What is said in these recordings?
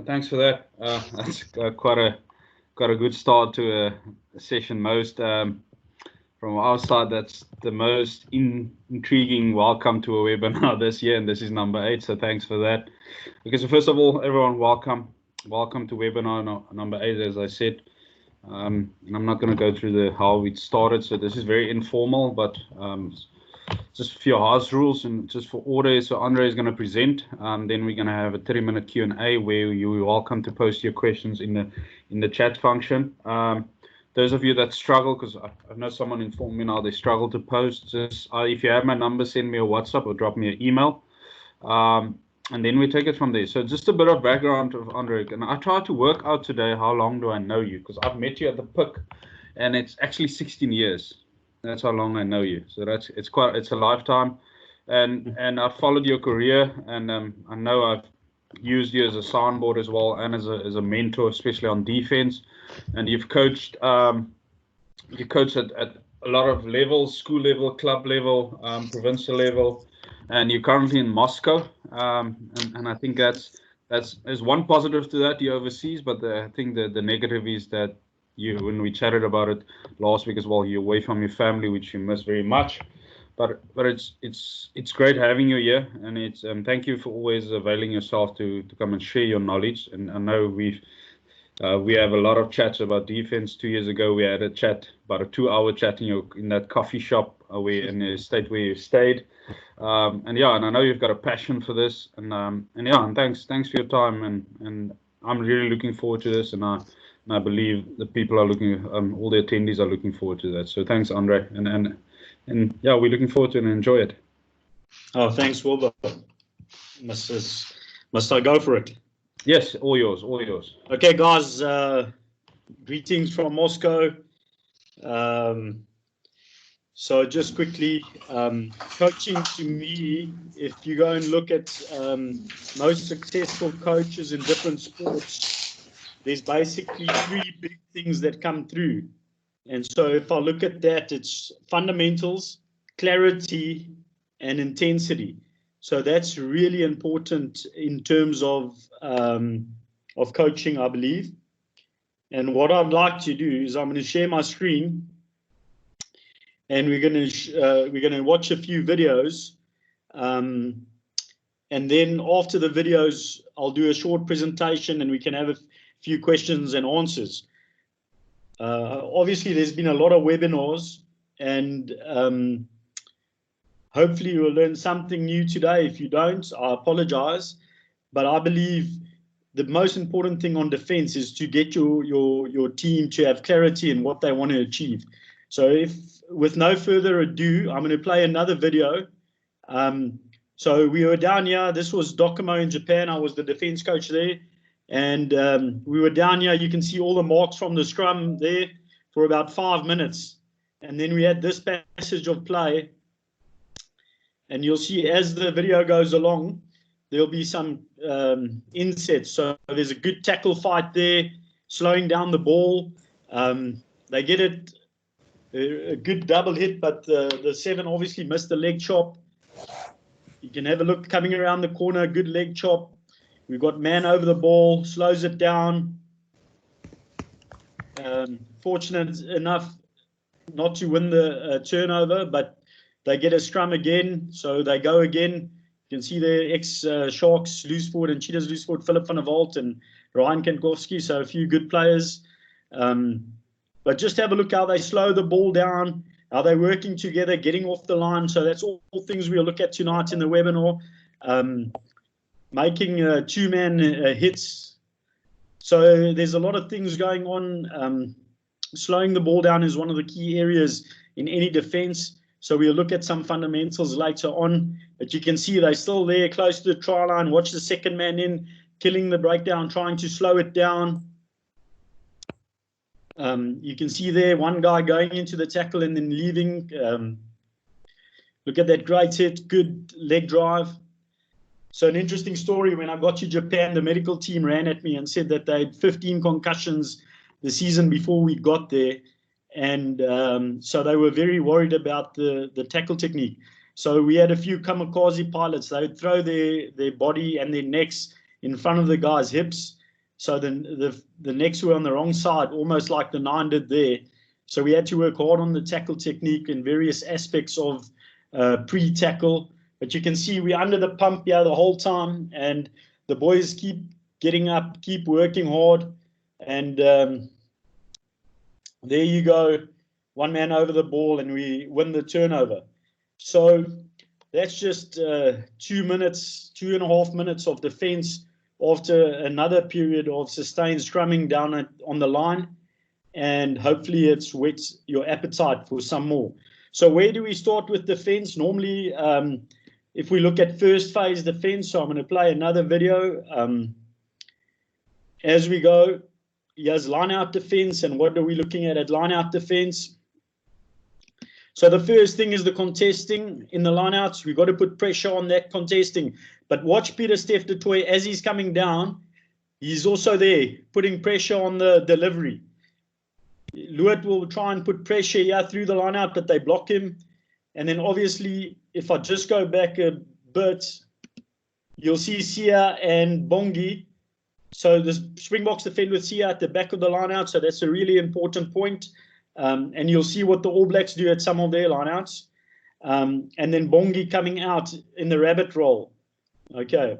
Thanks for that. That's quite a good start to a session. Most from our side, that's the most intriguing welcome to a webinar this year, and this is number 8. So thanks for that. Okay, so first of all, everyone, welcome to webinar number 8, as I said. And I'm not going to go through how it started. So this is very informal, but just a few house rules and just for order. So Andre is going to present. Then we're going to have a 30-minute Q&A where you're welcome to post your questions in the chat function. Those of you that struggle, because I know someone informed me now they struggle to post, just if you have my number, send me a WhatsApp or drop me an email. And then we take it from there. So just a bit of background of Andre. And I tried to work out today how long do I know you, because I've met you at the PIC, and it's actually 16 years. That's how long I know you. So it's a lifetime, and I've followed your career, and I know I've used you as a soundboard as well, and as a mentor, especially on defense. And you've coached at a lot of levels: school level, club level, provincial level, and you're currently in Moscow. And I think there's one positive to that, you're overseas, but I think the negative is that when we chatted about it last week as well, you're away from your family, which you miss very much. But it's great having you here, and it's thank you for always availing yourself to come and share your knowledge. And I know we have a lot of chats about defense. 2 years ago, we had about a 2-hour chat in that coffee shop in the state where you stayed. And I know you've got a passion for this, and thanks for your time, and I'm really looking forward to this, and I believe the people are all the attendees are looking forward to that. So thanks, Andre, and we're looking forward to it and enjoy it. Oh, thanks, Wilbur. Must I go for it? Yes, all yours. Okay, guys. Greetings from Moscow. So just quickly, coaching to me, if you go and look at most successful coaches in different sports, there's basically 3 big things that come through. And so if I look at that, it's fundamentals, clarity, and intensity. So that's really important in terms of coaching, I believe. And what I'd like to do is I'm going to share my screen, and we're going to watch a few videos. And then after the videos, I'll do a short presentation, and we can have a few questions and answers. Obviously, there's been a lot of webinars, and hopefully you will learn something new today. If you don't, I apologize. But I believe the most important thing on defense is to get your team to have clarity in what they want to achieve. So with no further ado, I'm going to play another video. So we were down here. This was Docomo in Japan. I was the defense coach there. And we were down here. You can see all the marks from the scrum there for about 5 minutes. And then we had this passage of play. And you'll see as the video goes along, there'll be some insets. So there's a good tackle fight there, slowing down the ball. They get it, a good double hit, but the 7 obviously missed the leg chop. You can have a look coming around the corner, good leg chop. We've got man over the ball, slows it down. Fortunate enough not to win the turnover, but they get a scrum again, so they go again. You can see the ex-Sharks loose forward and Cheetahs loose forward, Philip van der Walt and Ryan Kankowski, so a few good players. But just have a look how they slow the ball down, how they're working together, getting off the line. So that's all things we'll look at tonight in the webinar. Making 2-man hits. So there's a lot of things going on. Slowing the ball down is one of the key areas in any defense. So we'll look at some fundamentals later on. But you can see they're still there close to the try line. Watch the second man in, killing the breakdown, trying to slow it down. You can see there one guy going into the tackle and then leaving. Look at that great hit, good leg drive. So an interesting story, when I got to Japan, the medical team ran at me and said that they had 15 concussions the season before we got there. And so they were very worried about the tackle technique. So we had a few kamikaze pilots. They would throw their body and their necks in front of the guy's hips. So then the necks were on the wrong side, almost like the 9 did there. So we had to work hard on the tackle technique and various aspects of pre-tackle. But you can see we're under the pump here the whole time, and the boys keep getting up, keep working hard. And there you go, one man over the ball, and we win the turnover. So that's just 2 minutes, 2.5 minutes of defense after another period of sustained scrumming down on the line. And hopefully it's whets your appetite for some more. So where do we start with defense? Normally, if we look at first phase defense, so I'm going to play another video as we go. Here's line-out defense, and what are we looking at line-out defense? So the first thing is the contesting in the line-outs. We've got to put pressure on that contesting. But watch Pieter-Steph du Toit as he's coming down. He's also there, putting pressure on the delivery. Lewitt will try and put pressure here through the line-out, but they block him. And then obviously, if I just go back a bit, you'll see Sia and Bongi. So the Springboks defend with Sia at the back of the line-out, so that's a really important point. And you'll see what the All Blacks do at some of their line-outs. And then Bongi coming out in the rabbit roll. Okay.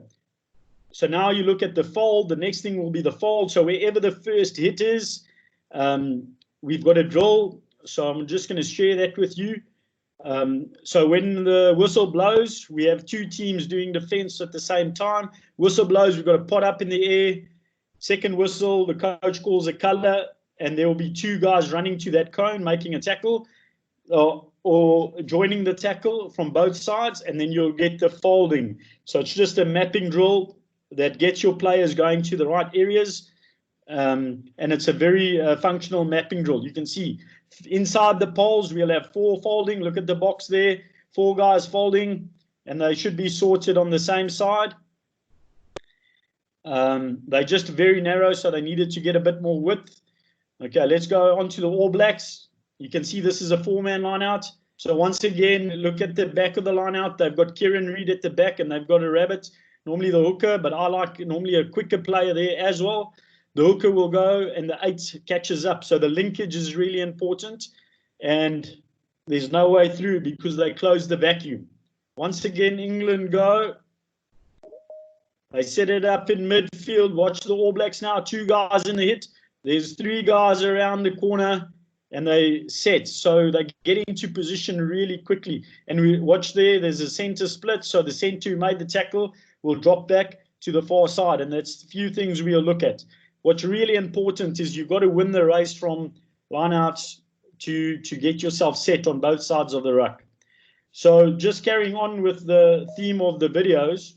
So now you look at the fold. The next thing will be the fold. So wherever the first hit is, we've got a drill. So I'm just going to share that with you. So when the whistle blows, we have 2 teams doing defense at the same time. Whistle blows, we've got a pot up in the air. Second whistle, the coach calls a color, and there will be 2 guys running to that cone, making a tackle, or joining the tackle from both sides, and then you'll get the folding. So it's just a mapping drill that gets your players going to the right areas. And it's a very functional mapping drill. You can see inside the poles, we'll have 4 folding. Look at the box there, 4 guys folding, and they should be sorted on the same side. They're just very narrow, so they needed to get a bit more width. Okay, let's go on to the All Blacks. You can see this is a 4-man line out. So once again, look at the back of the line out. They've got Kieran Reid at the back, and they've got a rabbit, normally the hooker, but I like normally a quicker player there as well. The hooker will go, and the 8 catches up. So the linkage is really important, and there's no way through because they close the vacuum. Once again, England go. They set it up in midfield. Watch the All Blacks now. 2 guys in the hit. There's 3 guys around the corner, and they set. So they get into position really quickly. And we watch there's a center split. So the center who made the tackle will drop back to the far side. And that's a few things we'll look at. What's really important is you've got to win the race from lineouts to get yourself set on both sides of the ruck. So just carrying on with the theme of the videos.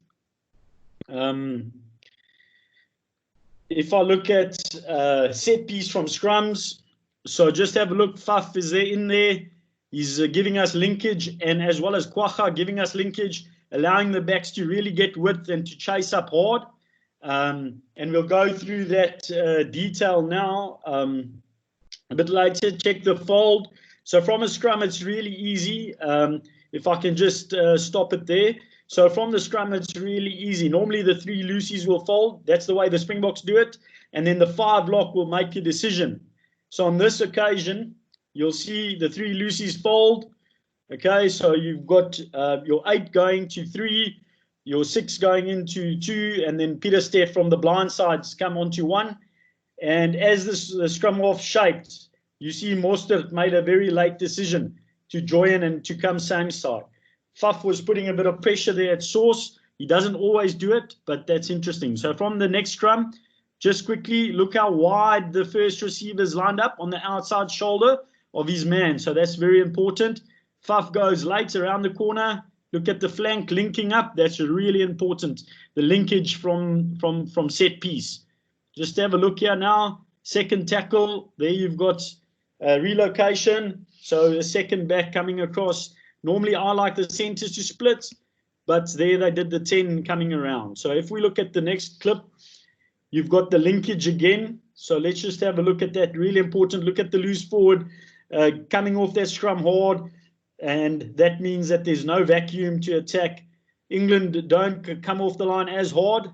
If I look at set piece from scrums, so just have a look. Faf is there in there. He's giving us linkage, and as well as Kwacha giving us linkage, allowing the backs to really get width and to chase up hard. And we'll go through that detail now a bit later. Check the fold. So from a scrum, it's really easy. If I can just stop it there. So from the scrum, it's really easy. Normally, the 3 loosies will fold. That's the way the Springboks do it. And then the 5 lock will make a decision. So on this occasion, you'll see the 3 loosies fold. Okay, so you've got your 8 going to 3, your 6 going into 2, and then Pieter-Steph from the blind sides come onto 1. And as the scrum half shaped, you see Mostert made a very late decision to join and to come same side. Faf was putting a bit of pressure there at source. He doesn't always do it, but that's interesting. So from the next scrum, just quickly look how wide the first receiver's lined up on the outside shoulder of his man. So that's very important. Faf goes late around the corner. Look at the flank linking up. That's really important. The linkage from set piece. Just have a look here now. Second tackle. There you've got relocation. So the second back coming across. Normally, I like the centers to split, but there they did the 10 coming around. So if we look at the next clip, you've got the linkage again. So let's just have a look at that. Really important. Look at the loose forward coming off that scrum hard, and that means that there's no vacuum to attack. England don't come off the line as hard,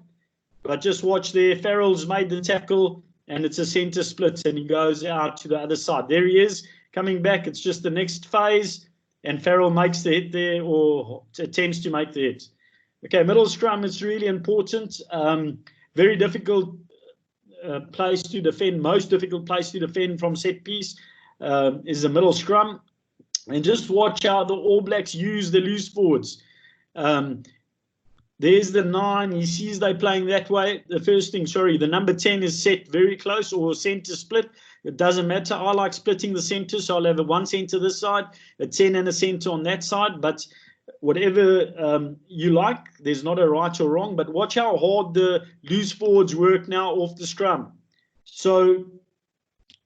But just watch there. Farrell's made the tackle, and it's a centre split, and he goes out to the other side. There he is, coming back. It's just the next phase, and Farrell makes the hit there, or attempts to make the hit. Okay, middle scrum is really important. Very difficult place to defend. Most difficult place to defend from set piece is the middle scrum. And just watch how the All Blacks use the loose forwards. There's the 9. He sees they're playing that way. The first thing, the number 10 is set very close, or centre split. It doesn't matter. I like splitting the centre, so I'll have a 1 centre this side, a 10 and a centre on that side. But whatever you like, there's not a right or wrong. But watch how hard the loose forwards work now off the scrum. So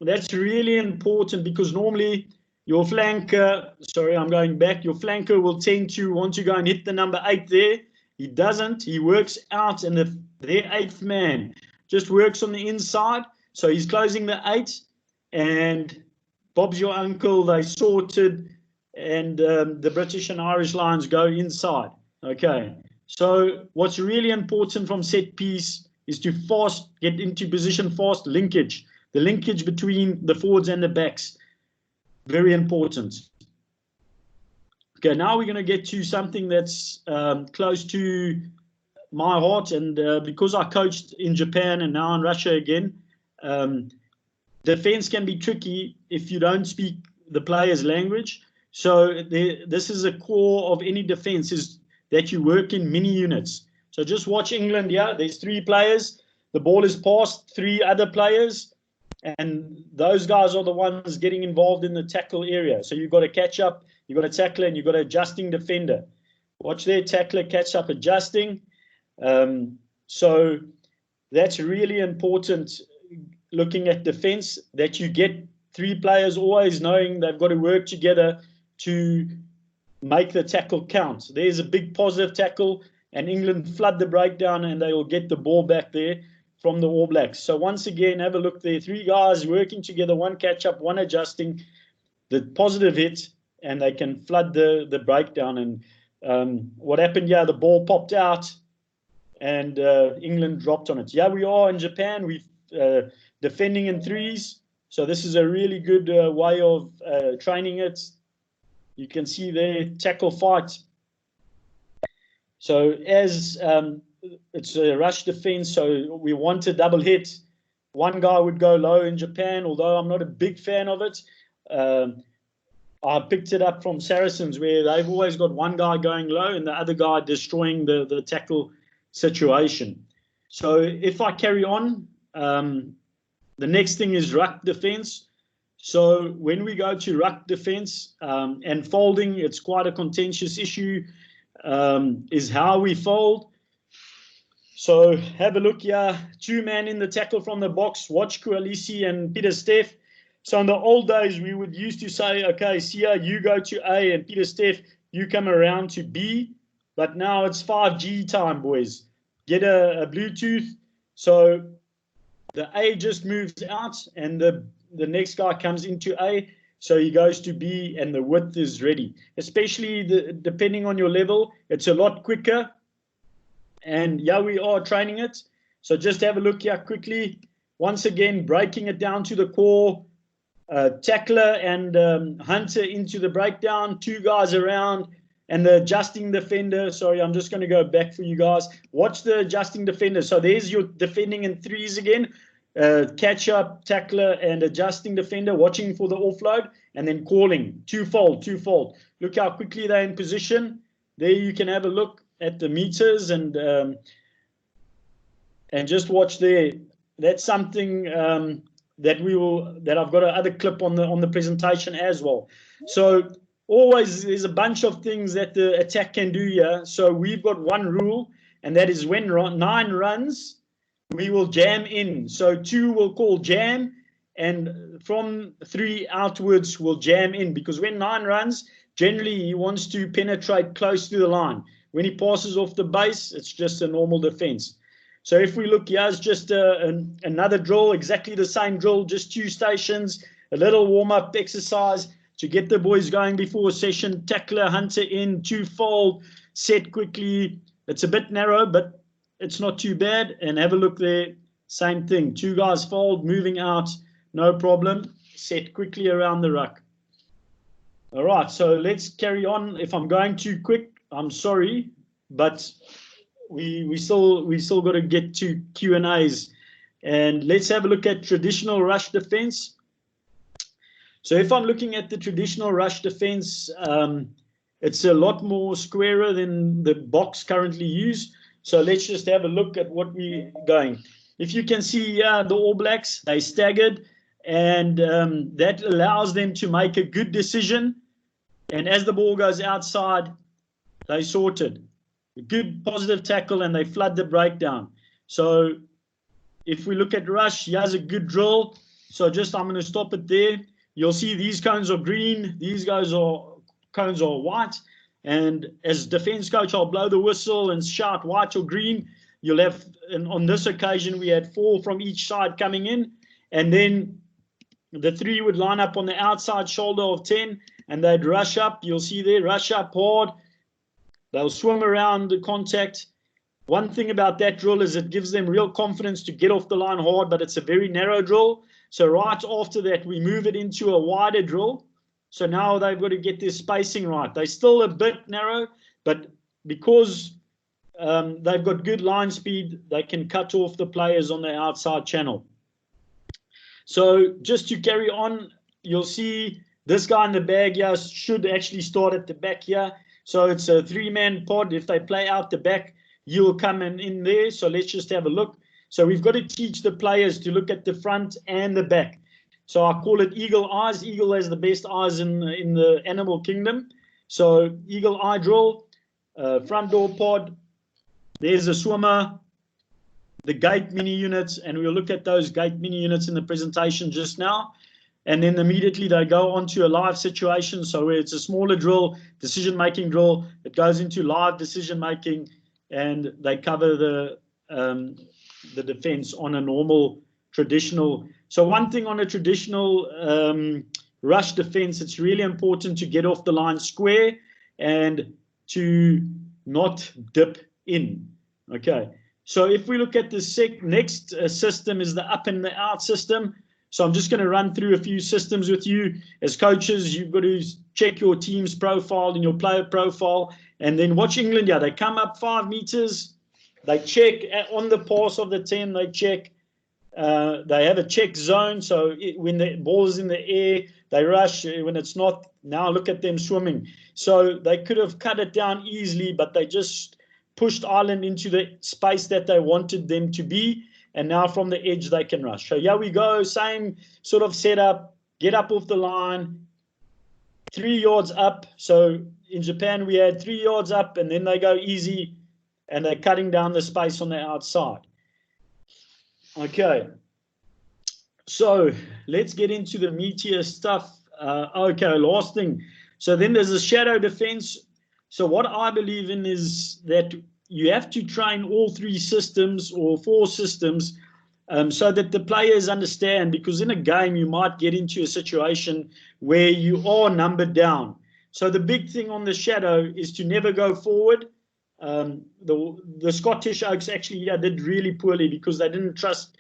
that's really important, because normally your flanker, I'm going back, your flanker will tend to want to go and hit the number 8 there. He doesn't. He works out, and their 8th man just works on the inside. So he's closing the 8, and Bob's your uncle. They sorted, and the British and Irish Lions go inside. Okay. So what's really important from set piece is to get into position fast, linkage. The linkage between the forwards and the backs. Very important. Okay, now we're going to get to something that's close to my heart, and because I coached in Japan and now in Russia again, defense can be tricky if you don't speak the player's language. So this is a core of any defense, is that you work in mini units. So just watch England here. There's 3 players. The ball is passed 3 other players, and those guys are the ones getting involved in the tackle area. So you've got to catch up. You've got a tackler, and you've got an adjusting defender. Watch their tackler, catch up, adjusting. So that's really important, looking at defense, that you get 3 players always knowing they've got to work together to make the tackle count. There's a big positive tackle, and England flood the breakdown, and they will get the ball back there from the All Blacks. So once again, have a look there. 3 guys working together, 1 catch up, 1 adjusting, the positive hit, and they can flood the breakdown. And what happened here, the ball popped out, and England dropped on it. Yeah, we are in Japan. We're defending in 3s. So this is a really good way of training it. You can see there, tackle fight. So as it's a rush defense, so we want a double hit. 1 guy would go low in Japan, although I'm not a big fan of it. I picked it up from Saracens, where they've always got 1 guy going low and the other guy destroying the tackle situation. So if I carry on, the next thing is ruck defense. So when we go to ruck defense and folding, it's quite a contentious issue, is how we fold. So have a look here. 2-man in the tackle from the box. Watch Koalisi and Peter Steff. So in the old days, we would used to say, okay, Sia, you go to A, and Peter Steff, you come around to B. But now it's 5G time, boys. Get a Bluetooth. So the A just moves out, and the next guy comes into A. So he goes to B, and the width is ready. Especially depending on your level, it's a lot quicker. And yeah, we are training it. So just have a look here quickly. Once again, breaking it down to the core. Tackler and Hunter into the breakdown. 2 guys around, and the adjusting defender. Sorry, I'm just going to go back for you guys. Watch the adjusting defender. So there's your defending in 3s again. Catch up, tackler, and adjusting defender, watching for the offload, and then calling. 2-fold. Look how quickly they're in position. There you can have a look at the meters, and just watch there. That's something that I've got another clip on the presentation as well. So always there's a bunch of things that the attack can do here. So we've got 1 rule, and that is when 9 runs, we will jam in. So 2 will call jam, and from 3 outwards we'll jam in, because when 9 runs, generally he wants to penetrate close to the line. When he passes off the base, it's just a normal defense. So if we look, here's just another drill, exactly the same drill, just 2 stations, a little warm-up exercise to get the boys going before a session. Tackler, Hunter in, 2-fold, set quickly. It's a bit narrow, but it's not too bad. And have a look there. Same thing. 2 guys fold, moving out, no problem. Set quickly around the ruck. All right, so let's carry on. If I'm going too quick, I'm sorry, but we still got to get to Q&As. And let's have a look at traditional rush defense. So if I'm looking at the traditional rush defense, it's a lot more squarer than the box currently used. So let's just have a look at what we're going. If you can see here, the All Blacks, they staggered, and that allows them to make a good decision. And as the ball goes outside, they sorted. A good positive tackle, and they flood the breakdown. So if we look at rush, here's a good drill. So just I'm going to stop it there. You'll see these cones are green. These cones are white. And as defense coach, I'll blow the whistle and shout white or green. You'll have, and on this occasion, we had 4 from each side coming in. And then the 3 would line up on the outside shoulder of 10, and they'd rush up. You'll see there, rush up hard. They'll swim around the contact. One thing about that drill is it gives them real confidence to get off the line hard, but it's a very narrow drill. So right after that, we move it into a wider drill. So now they've got to get their spacing right. They're still a bit narrow, but because they've got good line speed, they can cut off the players on the outside channel. So just to carry on, you'll see this guy in the bag here should actually start at the back here. So it's a 3-man pod. If they play out the back, you'll come in there. So let's just have a look. So we've got to teach the players to look at the front and the back. So I call it eagle eyes. Eagle has the best eyes in the animal kingdom. So eagle eye drill, front door pod. There's a swimmer, the gate mini units, and we'll look at those gate mini units in the presentation just now. And then immediately they go onto a live situation. So where it's a smaller drill, decision-making drill, it goes into live decision-making, and they cover the defense on a normal traditional. So one thing on a traditional rush defense, it's really important to get off the line square and to not dip in. Okay. So if we look at the next system is the up and the out system. So I'm just going to run through a few systems with you. As coaches, you've got to check your team's profile and your player profile. And then watch England here. They come up 5 meters. They check on the pass of the 10. They check. They have a check zone. So when the ball is in the air, they rush. When it's not, now look at them swimming. So they could have cut it down easily, but they just pushed Ireland into the space that they wanted them to be. And now from the edge, they can rush. So here we go. Same sort of setup. Get up off the line. 3 yards up. So in Japan, we had 3 yards up, and then they go easy, and they're cutting down the space on the outside. Okay. So let's get into the meatier stuff. Okay, last thing. So then there's a shadow defense. So what I believe in is that you have to train all 3 systems or 4 systems so that the players understand, because in a game you might get into a situation where you are numbered down. So the big thing on the shadow is to never go forward. The Scottish Oaks actually did really poorly because they didn't trust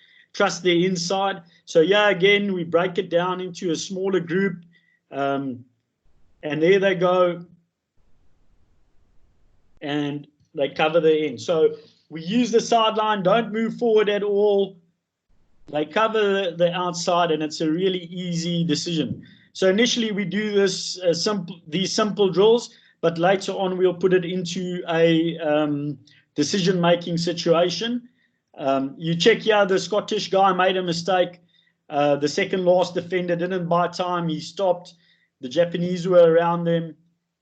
their inside. So again, we break it down into a smaller group, and there they go, and they cover the end. So we use the sideline, don't move forward at all. They cover the outside, and it's a really easy decision. So initially we do this these simple drills, but later on we'll put it into a decision-making situation. You check here, the Scottish guy made a mistake. The second last defender didn't buy time. He stopped. The Japanese were around them,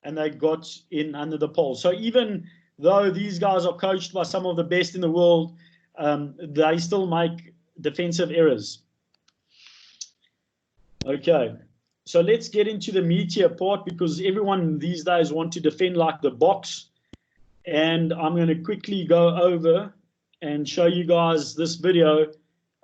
and they got in under the pole. So even though these guys are coached by some of the best in the world, they still make defensive errors. Okay, so let's get into the meatier part, because everyone these days want to defend like the box. And I'm going to quickly go over and show you guys this video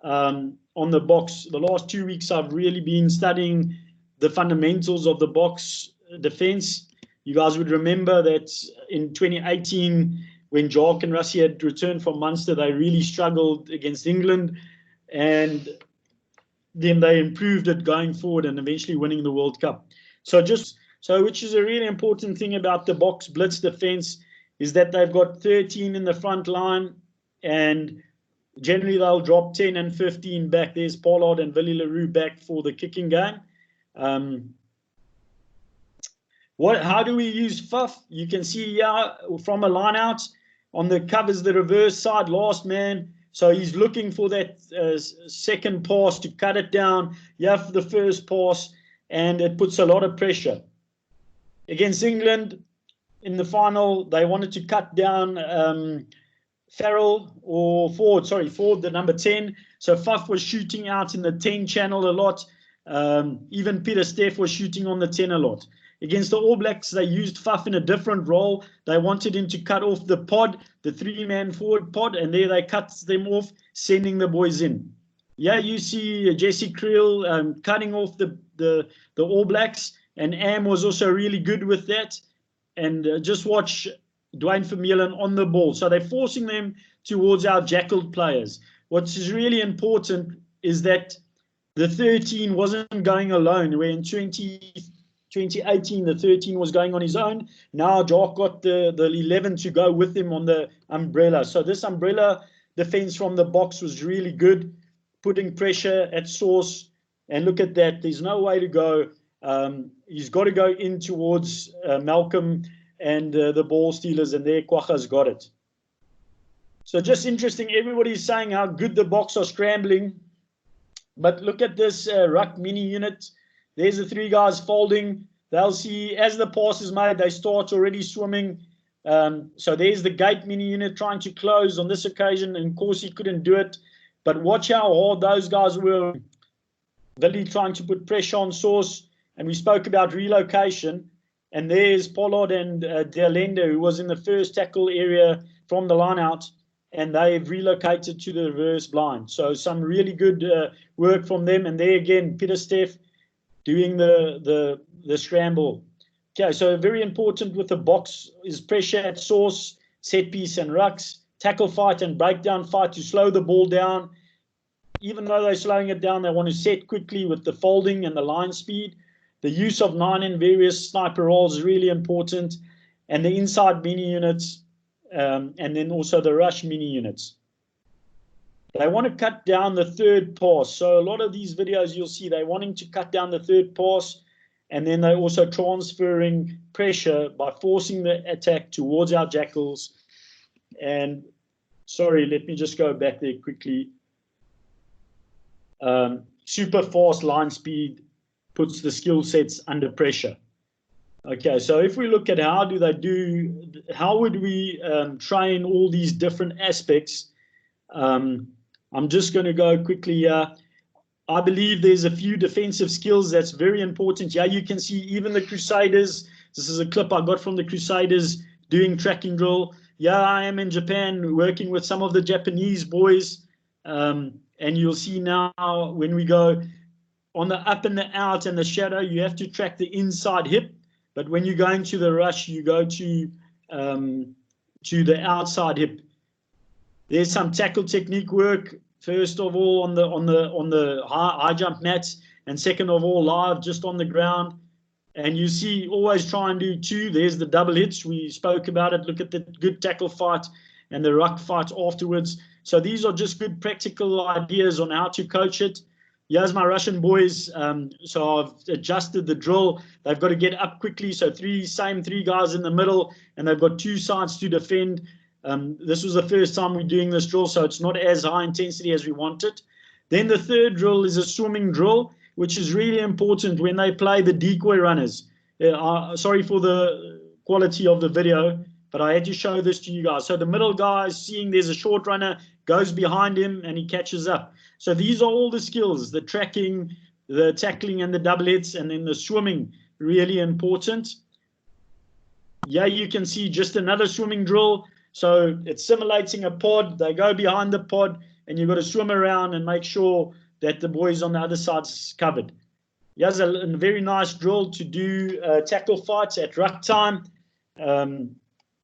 on the box. The last 2 weeks, I've really been studying the fundamentals of the box defense. You guys would remember that in 2018, when Jock and Russie had returned from Munster, they really struggled against England, and then they improved it going forward and eventually winning the World Cup. So which is a really important thing about the box blitz defense, is that they've got 13 in the front line, and generally they'll drop 10 and 15 back. There's Pollard and Willie Leroux back for the kicking game. How do we use Faf? You can see from a line out on the covers, the reverse side, last man. So he's looking for that second pass to cut it down. You have the first pass, and it puts a lot of pressure. Against England in the final, they wanted to cut down Farrell or Ford, the number 10. So Faf was shooting out in the 10 channel a lot. Even Peter Steff was shooting on the 10 a lot. Against the All Blacks, they used Faf in a different role. They wanted him to cut off the pod, the 3-man forward pod, and there they cut them off, sending the boys in. Yeah, you see Jesse Creel cutting off the All Blacks, and Am was also really good with that. And just watch Dwayne Vermeulen on the ball. So they're forcing them towards our jackled players. What is really important is that the 13 wasn't going alone. Where in 2018, the 13 was going on his own. Now Jock got the 11 to go with him on the umbrella. So this umbrella defense from the box was really good, putting pressure at source. And look at that. There's no way to go. He's got to go in towards Malcolm and the ball stealers, and there Kwacha's got it. So just interesting. Everybody's saying how good the box are scrambling. But look at this ruck mini unit. There's the 3 guys folding. They'll see as the pass is made, they start already swimming. So there's the gate mini unit trying to close on this occasion. And of course, he couldn't do it. But watch how hard those guys were. Billy trying to put pressure on Source. And we spoke about relocation. And there's Pollard and Dealenda, who was in the first tackle area from the line out. And they've relocated to the reverse blind. So some really good work from them. And there again, Peter Steff doing the scramble. Okay, so very important with the box is pressure at source, set piece and rucks, tackle fight and breakdown fight to slow the ball down. Even though they're slowing it down, they want to set quickly with the folding and the line speed. The use of 9 in various sniper roles is really important. And the inside mini units, and then also the rush mini units. They want to cut down the third pass. So a lot of these videos you'll see they're wanting to cut down the third pass, and then they're also transferring pressure by forcing the attack towards our jackals. And sorry, let me just go back there quickly. Super fast line speed puts the skill sets under pressure. Okay, so if we look at how would we train all these different aspects? I'm just going to go quickly here. I believe there's a few defensive skills that's very important. Yeah, you can see even the Crusaders. This is a clip I got from the Crusaders doing tracking drill. Yeah, I am in Japan working with some of the Japanese boys. And you'll see now when we go on the up and the out and the shadow, you have to track the inside hip. But when you're going to the rush, you go to the outside hip. There's some tackle technique work. First of all, on the high jump mats, and second of all, live just on the ground. And you see, always try and do 2. There's the double hits. We spoke about it. Look at the good tackle fight and the ruck fight afterwards. So these are just good practical ideas on how to coach it. Here's my Russian boys. So I've adjusted the drill. They've got to get up quickly. So same three guys in the middle, and they've got 2 sides to defend. This was the first time we're doing this drill, so it's not as high intensity as we wanted. Then the third drill is a swimming drill, which is really important when they play the decoy runners. Sorry for the quality of the video, but I had to show this to you guys. So the middle guy is seeing there's a short runner, goes behind him, and he catches up. So these are all the skills, the tracking, the tackling, and the double hits, and then the swimming, really important. Yeah, you can see just another swimming drill. So it's simulating a pod. They go behind the pod, and you've got to swim around and make sure that the boys on the other side's covered. Here's a very nice drill to do tackle fights at ruck time.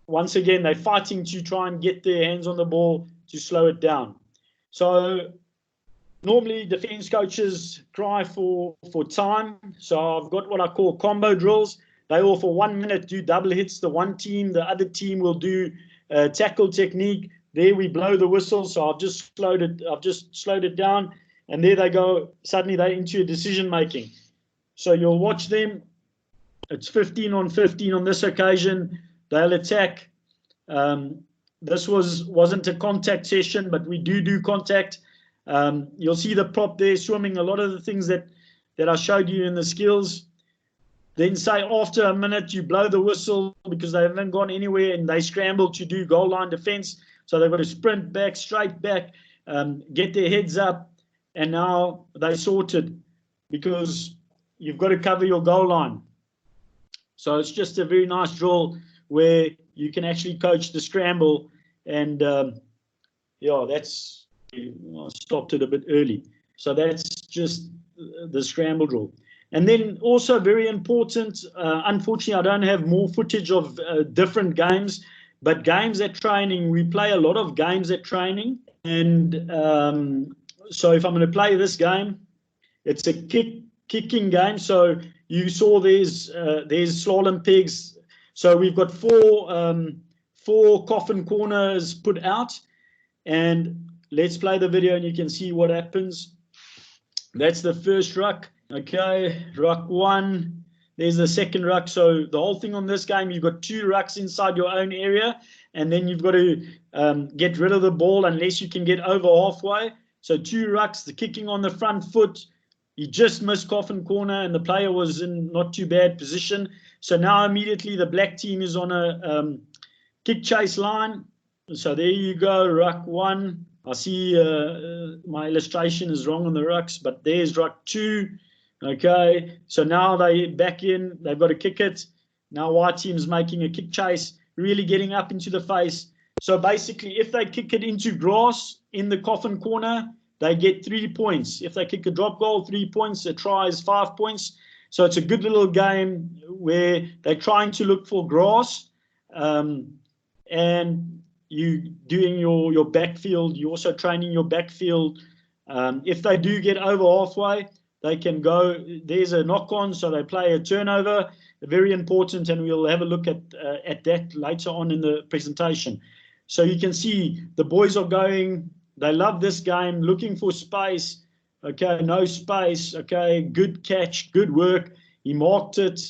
once again, they're fighting to try and get their hands on the ball to slow it down. So normally defense coaches cry for time. So I've got what I call combo drills. They all for 1 minute do double hits. The one team, the other team will do tackle technique. There we blow the whistle. So I've just slowed it down, and there they go. Suddenly they're into decision making. So you'll watch them. It's 15 on 15 on this occasion. They'll attack. This wasn't a contact session, but we do contact. You'll see the prop there swimming a lot of the things that I showed you in the skills. Then say after a minute you blow the whistle because they haven't gone anywhere and they scramble to do goal line defense. So they've got to sprint back, straight back, get their heads up, and now they sorted because you've got to cover your goal line. So it's just a very nice drill where you can actually coach the scramble. And yeah, that's, I stopped it a bit early. So that's just the scramble drill. And then also very important, unfortunately, I don't have more footage of different games, but games at training, we play a lot of games at training. And so if I'm going to play this game, it's a kicking game. So you saw there's slalom pegs. So we've got four coffin corners put out. And let's play the video and you can see what happens. That's the first ruck. Okay, ruck 1. There's the second ruck. So the whole thing on this game, you've got 2 rucks inside your own area, and then you've got to get rid of the ball unless you can get over halfway. So 2 rucks, the kicking on the front foot. He just missed coffin corner, and the player was in not too bad position. So now immediately the black team is on a kick chase line. So there you go, ruck 1. I see my illustration is wrong on the rucks, but there's ruck 2. Okay, so now they back in, they've got to kick it. Now white team's making a kick chase, really getting up into the face. So basically, if they kick it into grass in the coffin corner, they get 3 points. If they kick a drop goal, 3 points. A try is 5 points. So it's a good little game where they're trying to look for grass, and you doing your backfield. You're also training your backfield. If they do get over halfway, they can go. There's a knock-on, so they play a turnover. Very important, and we'll have a look at that later on in the presentation. So you can see the boys are going. They love this game, looking for space. Okay, no space. Okay, good catch, good work. He marked it,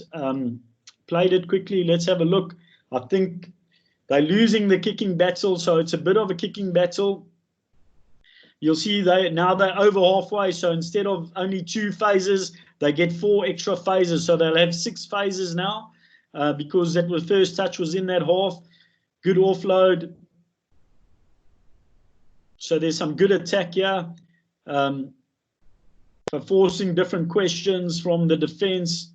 played it quickly. Let's have a look. I think they're losing the kicking battle, so it's a bit of a kicking battle. You'll see now they're over halfway, so instead of only 2 phases, they get 4 extra phases. So they'll have 6 phases now because that was first touch was in that half. Good offload. So there's some good attack here. For forcing different questions from the defense.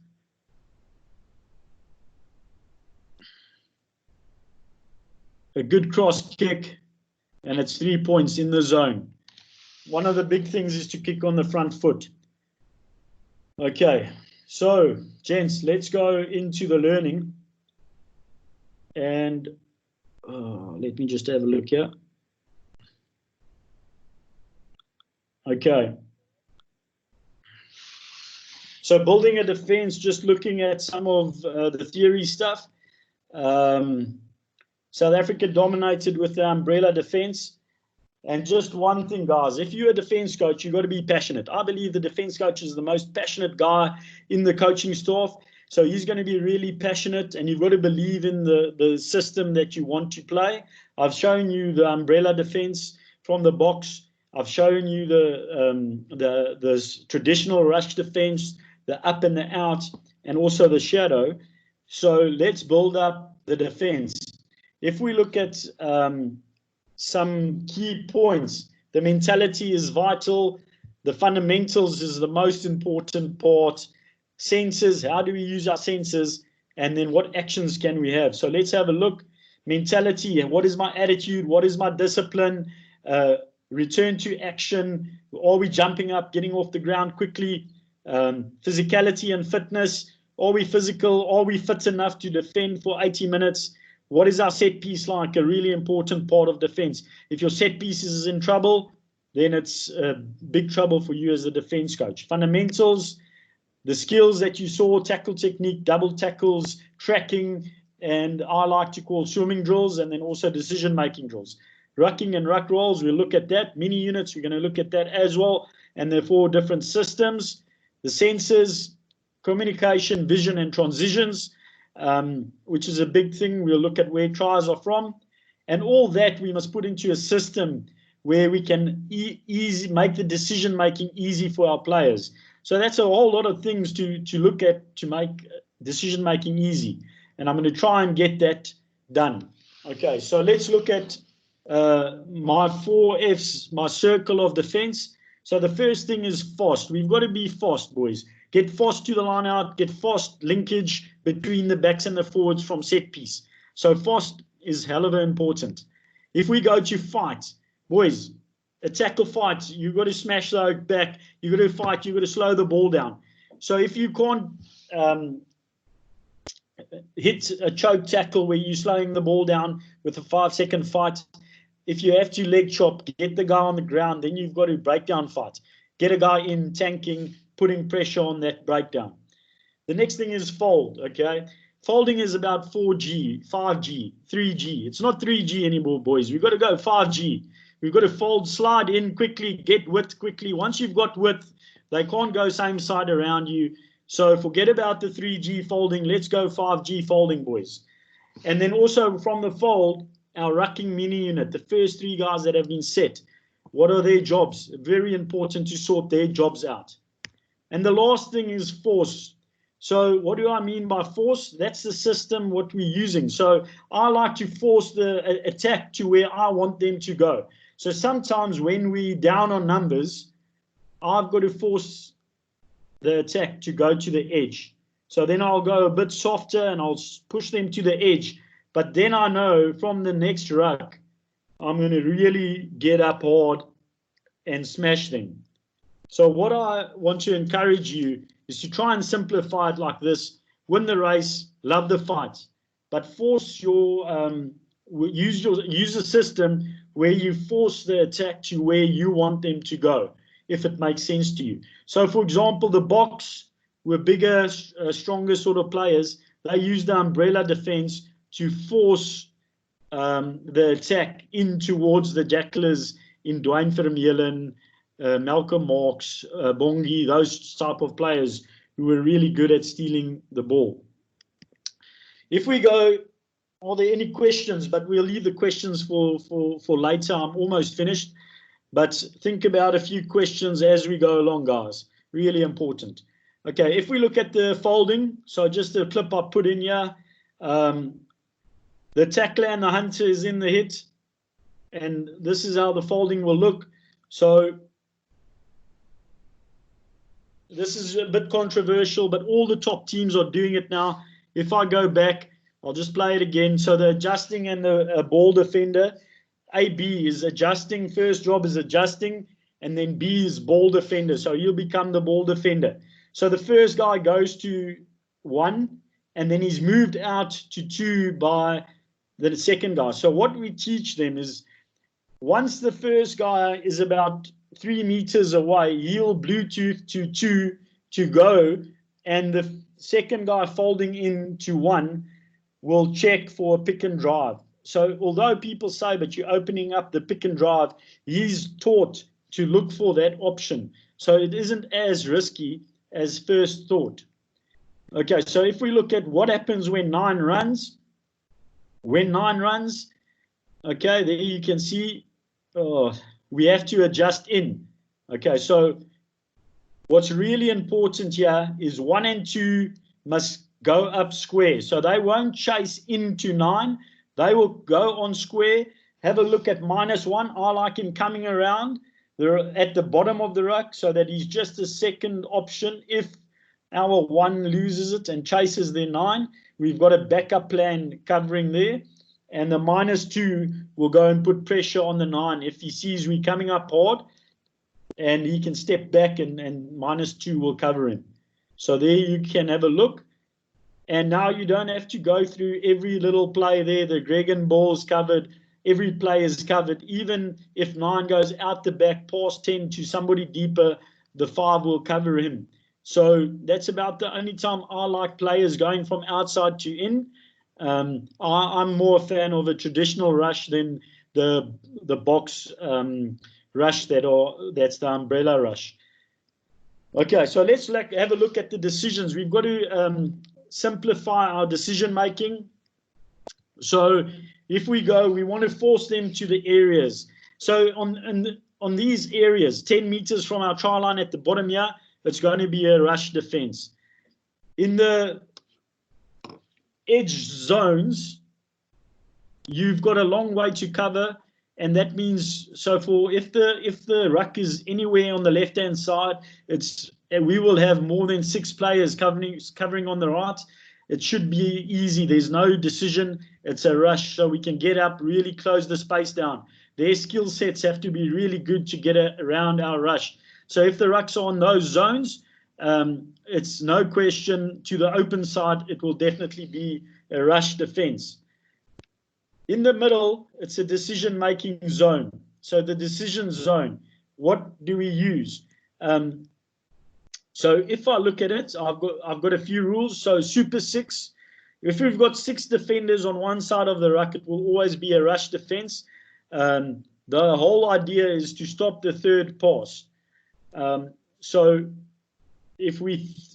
A good cross kick, and it's 3 points in the zone. One of the big things is to kick on the front foot. Okay, so gents, let's go into the learning. And let me just have a look here. Okay. So building a defense, just looking at some of the theory stuff. South Africa dominated with the umbrella defense. And just one thing, guys, if you're a defense coach, you've got to be passionate. I believe the defense coach is the most passionate guy in the coaching staff. So he's going to be really passionate, and you've got to believe in the system that you want to play. I've shown you the umbrella defense from the box. I've shown you the traditional rush defense, the up and the out, and also the shadow. So let's build up the defense. If we look at some key points, the mentality is vital. The fundamentals is the most important part. Senses, how do we use our senses? And then what actions can we have? So let's have a look. Mentality, what is my attitude? What is my discipline? Return to action. Are we jumping up, getting off the ground quickly? Physicality and fitness. Are we physical? Are we fit enough to defend for 80 minutes? What is our set piece like? A really important part of defense. If your set piece is in trouble, then it's big trouble for you as a defense coach. Fundamentals, the skills that you saw, tackle technique, double tackles, tracking, and I like to call swimming drills, and then also decision-making drills. Rucking and ruck rolls, we'll look at that. Mini units, we're going to look at that as well. And the 4 different systems, the sensors, communication, vision, and transitions, which is a big thing. We'll look at where tries are from. And all that we must put into a system where we can make the decision-making easy for our players. So that's a whole lot of things to look at to make decision-making easy. And I'm going to try and get that done. Okay, so let's look at my 4 Fs, my circle of defense. So the first thing is fast. We've got to be fast, boys. Get fast to the line out, get fast linkage between the backs and the forwards from set piece. So fast is hell of important. If we go to fight, boys, a tackle fight, you've got to smash the oak back, you've got to fight, you've got to slow the ball down. So if you can't hit a choke tackle where you're slowing the ball down with a 5-second fight, if you have to leg chop, get the guy on the ground, then you've got to breakdown fight. Get a guy in tanking, putting pressure on that breakdown. The next thing is fold, okay? Folding is about 4G, 5G, 3G. It's not 3G anymore, boys. We've got to go 5G. We've got to fold, slide in quickly, get width quickly. Once you've got width, they can't go same side around you. So forget about the 3G folding. Let's go 5G folding, boys. And then also from the fold, our rucking mini unit, the first 3 guys that have been set, what are their jobs? Very important to sort their jobs out. And the last thing is force. So what do I mean by force? That's the system, what we're using. So I like to force the attack to where I want them to go. So sometimes when we're down on numbers, I've got to force the attack to go to the edge. So then I'll go a bit softer and I'll push them to the edge. But then I know from the next ruck, I'm going to really get up hard and smash them. So what I want to encourage you is to try and simplify it like this. Win the race, love the fight, but force your use a system where you force the attack to where you want them to go, if it makes sense to you. So for example, the box were bigger, stronger sort of players. They use the umbrella defense to force the attack in towards the jackalers in Dwayne Vermeulen, Malcolm Marx, Bongi, those type of players who were really good at stealing the ball. If we go, are there any questions? But we'll leave the questions for later. I'm almost finished. But think about a few questions as we go along, guys. Really important. Okay, if we look at the folding, so just a clip I put in here. The tackler and the hunter is in the hit. And this is how the folding will look. So this is a bit controversial, but all the top teams are doing it now. If I go back, I'll just play it again. So the adjusting and the ball defender, AB is adjusting. First job is adjusting, and then B is ball defender. So you'll become the ball defender. So the first guy goes to 1, and then he's moved out to 2 by the second guy. So what we teach them is once the first guy is about 3 meters away, he'll Bluetooth to 2 to go, and the second guy folding in to 1 will check for a pick and drive. So although people say, but you're opening up the pick and drive, he's taught to look for that option. So it isn't as risky as first thought. Okay, so if we look at what happens when 9 runs, okay, there you can see we have to adjust in. Okay, so what's really important here is 1 and 2 must go up square. So they won't chase into 9. They will go on square. Have a look at -1. I like him coming around. They're at the bottom of the ruck so that he's just a second option. If our 1 loses it and chases their 9, we've got a backup plan covering there. And the -2 will go and put pressure on the 9 if he sees we coming up hard, and he can step back and -2 will cover him. So there you can have a look. And now you don't have to go through every little play there. The Gregan ball's covered. Every play is covered. Even if 9 goes out the back past 10 to somebody deeper, the 5 will cover him. So that's about the only time I like players going from outside to in. I'm more a fan of a traditional rush than the box rush that's the umbrella rush. Okay, so let's have a look at the decisions. We've got to simplify our decision making. So if we want to force them to the areas. So on these areas, 10 meters from our try line at the bottom here, it's going to be a rush defense. In the edge zones, you've got a long way to cover, and that means if the ruck is anywhere on the left hand side, we will have more than 6 players covering on the right. It should be easy. There's no decision. It's a rush, so we can get up, really close the space down. Their skill sets have to be really good to get around our rush. So if the rucks are on those zones, it's no question to the open side, it will definitely be a rush defense. In the middle, it's a decision-making zone. So the decision zone, what do we use? So if I look at it, I've got a few rules. So Super 6, if we've got 6 defenders on one side of the ruck, it will always be a rush defense. The whole idea is to stop the third pass. So if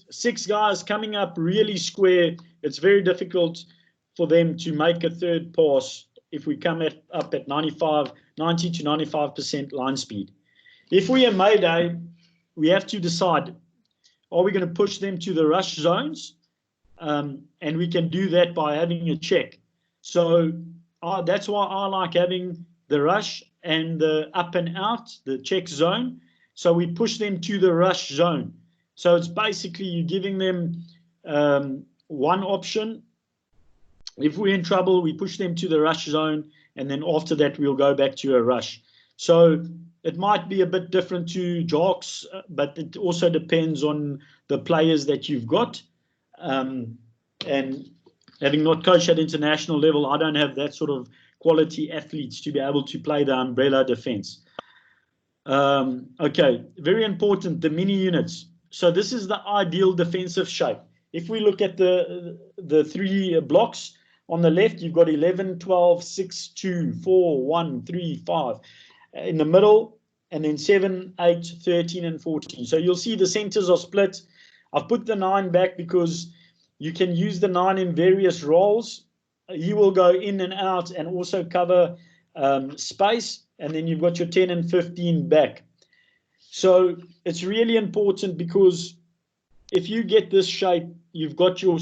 6 guys coming up really square, it's very difficult for them to make a third pass if we come up at 90 to 95% line speed. If we are Mayday, we have to decide, are we going to push them to the rush zones? And we can do that by having a check. So that's why I like having the rush and the up and out, the check zone. So we push them to the rush zone. So it's basically you're giving them one option. If we're in trouble, we push them to the rush zone, and then after that, we'll go back to a rush. So it might be a bit different to jocks, but it also depends on the players that you've got. And having not coached at international level, I don't have that sort of quality athletes to be able to play the umbrella defense. Okay, very important, the mini units. So this is the ideal defensive shape. If we look at the 3 blocks, on the left, you've got 11, 12, 6, 2, 4, 1, 3, 5. In the middle, and then 7, 8, 13, and 14. So you'll see the centers are split. I've put the 9 back because you can use the 9 in various roles. He will go in and out and also cover space. And then you've got your 10 and 15 back. So it's really important because if you get this shape, you've got your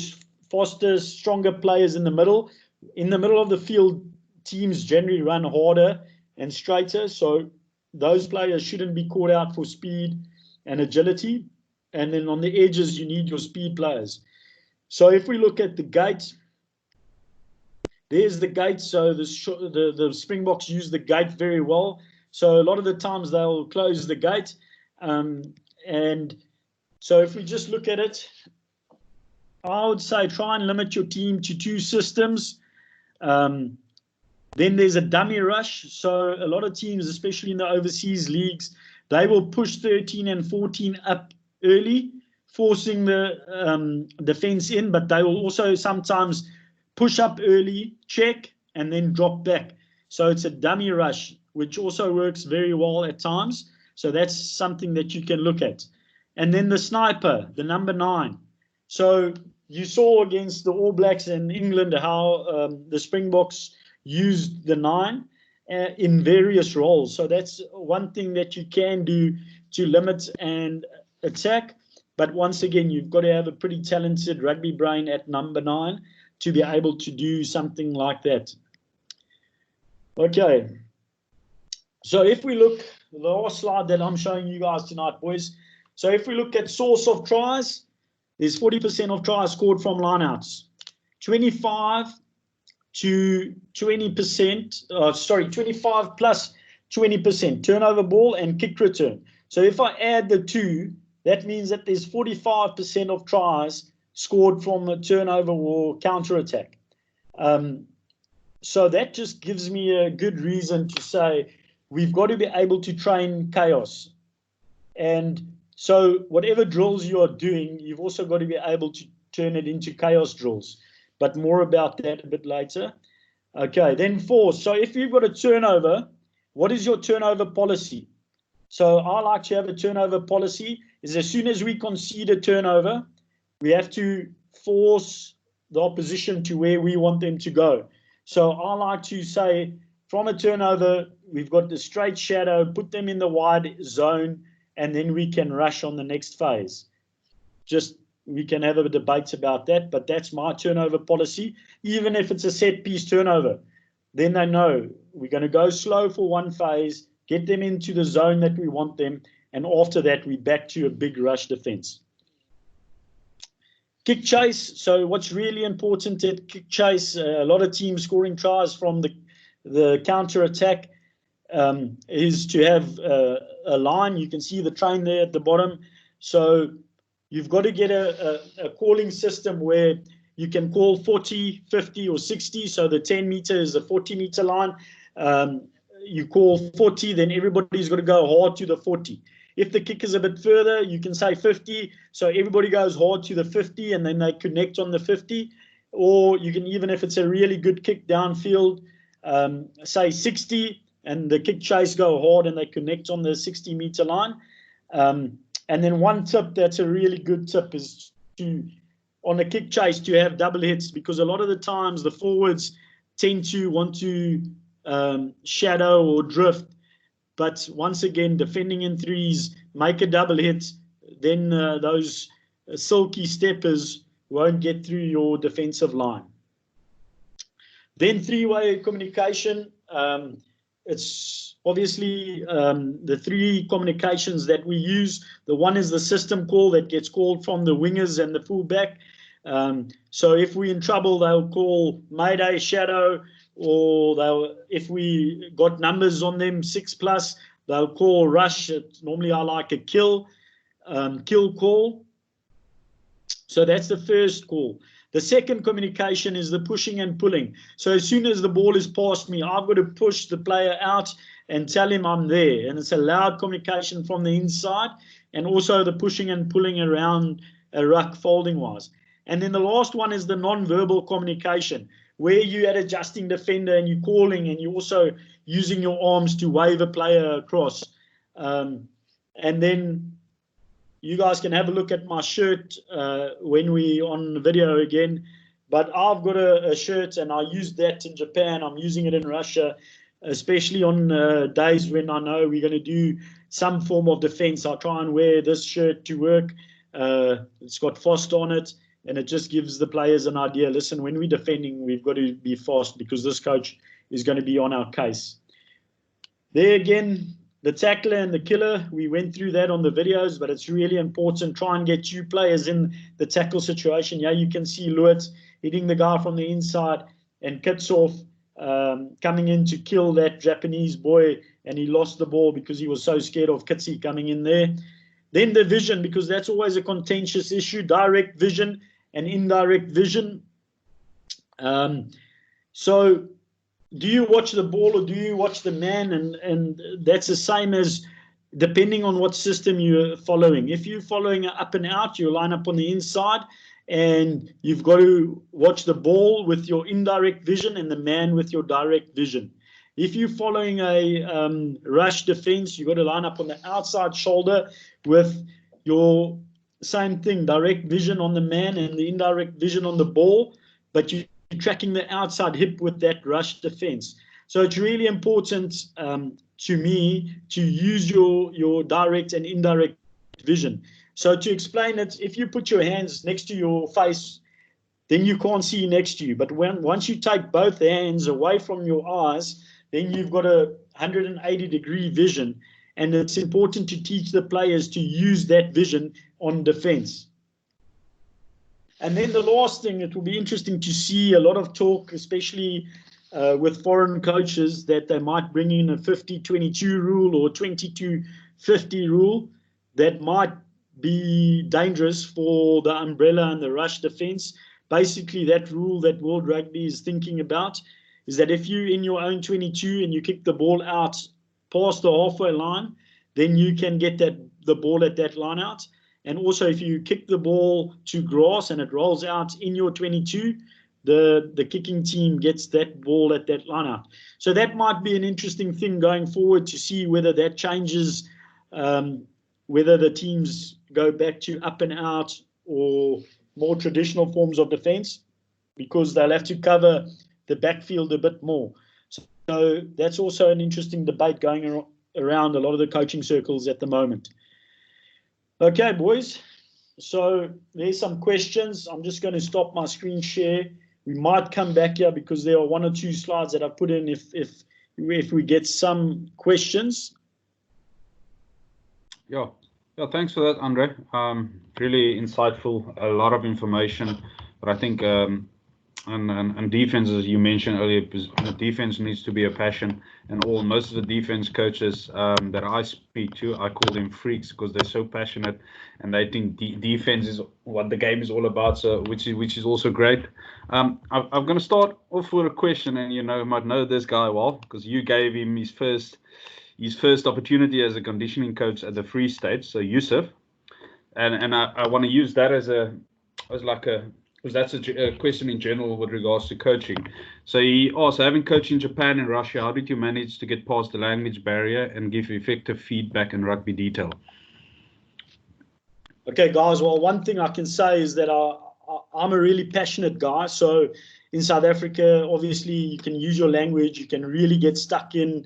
faster, stronger players in the middle. In the middle of the field, teams generally run harder and straighter. So those players shouldn't be caught out for speed and agility. And then on the edges, you need your speed players. So if we look at the gate, there's the gate. So the Springboks use the gate very well. So a lot of the times they'll close the gate. And so if we just look at it, I would say try and limit your team to 2 systems. Then there's a dummy rush. So a lot of teams, especially in the overseas leagues, they will push 13 and 14 up early, forcing the defense in, but they will also sometimes push up early, check, and then drop back. So it's a dummy rush, which also works very well at times. So that's something that you can look at. And then the sniper, the number 9. So you saw against the All Blacks in England how the Springboks used the 9 in various roles. So that's one thing that you can do to limit and attack. But once again, you've got to have a pretty talented rugby brain at number 9 to be able to do something like that. Okay. So if we look, the last slide that I'm showing you guys tonight, boys. So if we look at source of tries, there's 40% of tries scored from lineouts. 25 to 20%, 25 plus 20% turnover ball and kick return. So if I add the 2, that means that there's 45% of tries scored from a turnover or counter-attack. So that just gives me a good reason to say we've got to be able to train chaos. And so whatever drills you are doing, you've also got to be able to turn it into chaos drills. But more about that a bit later. Okay, then 4. So if you've got a turnover, what is your turnover policy? So I like to have a turnover policy is as soon as we concede a turnover, we have to force the opposition to where we want them to go. So I like to say from a turnover, we've got the straight shadow, put them in the wide zone, and then we can rush on the next phase. Just we can have a debate about that, but that's my turnover policy. Even if it's a set piece turnover, then they know we're going to go slow for one phase, get them into the zone that we want them, and after that, we're back to a big rush defense. Kick chase. So what's really important at kick chase, a lot of teams scoring tries from the counter attack is to have a line. You can see the train there at the bottom. So you've got to get a calling system where you can call 40, 50, or 60. So the 10 meter is the 40 meter line. You call 40, then everybody's got to go hard to the 40. If the kick is a bit further, you can say 50. So everybody goes hard to the 50 and then they connect on the 50. Or you can, even if it's a really good kick downfield, say 60 and the kick chase go hard and they connect on the 60 meter line. And then one tip that's a really good tip is to, on a kick chase, to have double hits, because a lot of the times the forwards tend to want to shadow or drift. But once again, defending in threes, make a double hit, then those silky steppers won't get through your defensive line. Then three-way communication. It's obviously the three communications that we use. The one is the system call that gets called from the wingers and the fullback. So if we're in trouble, they'll call Mayday, Shadow, or if we got numbers on them, 6+, they'll call Rush. Normally I like a kill call. So that's the first call. The second communication is the pushing and pulling. So as soon as the ball is past me, I've got to push the player out and tell him I'm there. And it's a loud communication from the inside, and also the pushing and pulling around a ruck folding wise. And then the last one is the non-verbal communication, where you at adjusting defender and you're calling and you're also using your arms to wave a player across. And then you guys can have a look at my shirt when we on the video again. But I've got a shirt and I used that in Japan. I'm using it in Russia, especially on days when I know we're going to do some form of defense. I'll try and wear this shirt to work. It's got Foster on it. And it just gives the players an idea. Listen, when we're defending, we've got to be fast because this coach is going to be on our case. There again, the tackler and the killer, we went through that on the videos, but it's really important. Try and get two players in the tackle situation. Yeah, you can see Lewis hitting the guy from the inside and Kitsov coming in to kill that Japanese boy, and he lost the ball because he was so scared of Kitsi coming in there. Then the vision, because that's always a contentious issue, direct vision and indirect vision. So do you watch the ball or do you watch the man? And that's the same as depending on what system you're following. If you're following up and out, you line up on the inside and you've got to watch the ball with your indirect vision and the man with your direct vision. If you're following a rush defense, you've got to line up on the outside shoulder with your same thing, direct vision on the man and the indirect vision on the ball, but you're tracking the outside hip with that rush defense. So it's really important to me to use your direct and indirect vision. So to explain it, if you put your hands next to your face, then you can't see next to you. But once you take both hands away from your eyes, then you've got a 180-degree vision. And it's important to teach the players to use that vision on defense. And then the last thing, it will be interesting to see a lot of talk, especially with foreign coaches, that they might bring in a 50-22 rule or 22-50 rule that might be dangerous for the umbrella and the rush defense. Basically, that rule that World Rugby is thinking about is that if you're in your own 22 and you kick the ball out past the halfway line, then you can get the ball at that line out. And also, if you kick the ball to grass and it rolls out in your 22, the kicking team gets that ball at that line out. So that might be an interesting thing going forward to see whether that changes, whether the teams go back to up and out or more traditional forms of defense, because they'll have to cover the backfield a bit more. So that's also an interesting debate going around a lot of the coaching circles at the moment. Okay, boys. So there's some questions. I'm just going to stop my screen share. We might come back here because there are 1 or 2 slides that I put in if we get some questions. Yeah, thanks for that, Andre. Really insightful, a lot of information. But I think and defense, as you mentioned earlier, the defense needs to be a passion. And most of the defense coaches that I speak to, I call them freaks because they're so passionate and they think defense is what the game is all about. So which is also great. I'm going to start off with a question, and you might know this guy well because you gave him his first opportunity as a conditioning coach at the Free State, so Yusuf, and I want to use that because that's a question in general with regards to coaching. So he asked, having coached in Japan and Russia, how did you manage to get past the language barrier and give effective feedback in rugby detail? Okay, guys. Well, one thing I can say is that I'm a really passionate guy. So in South Africa, obviously, you can use your language. You can really get stuck in,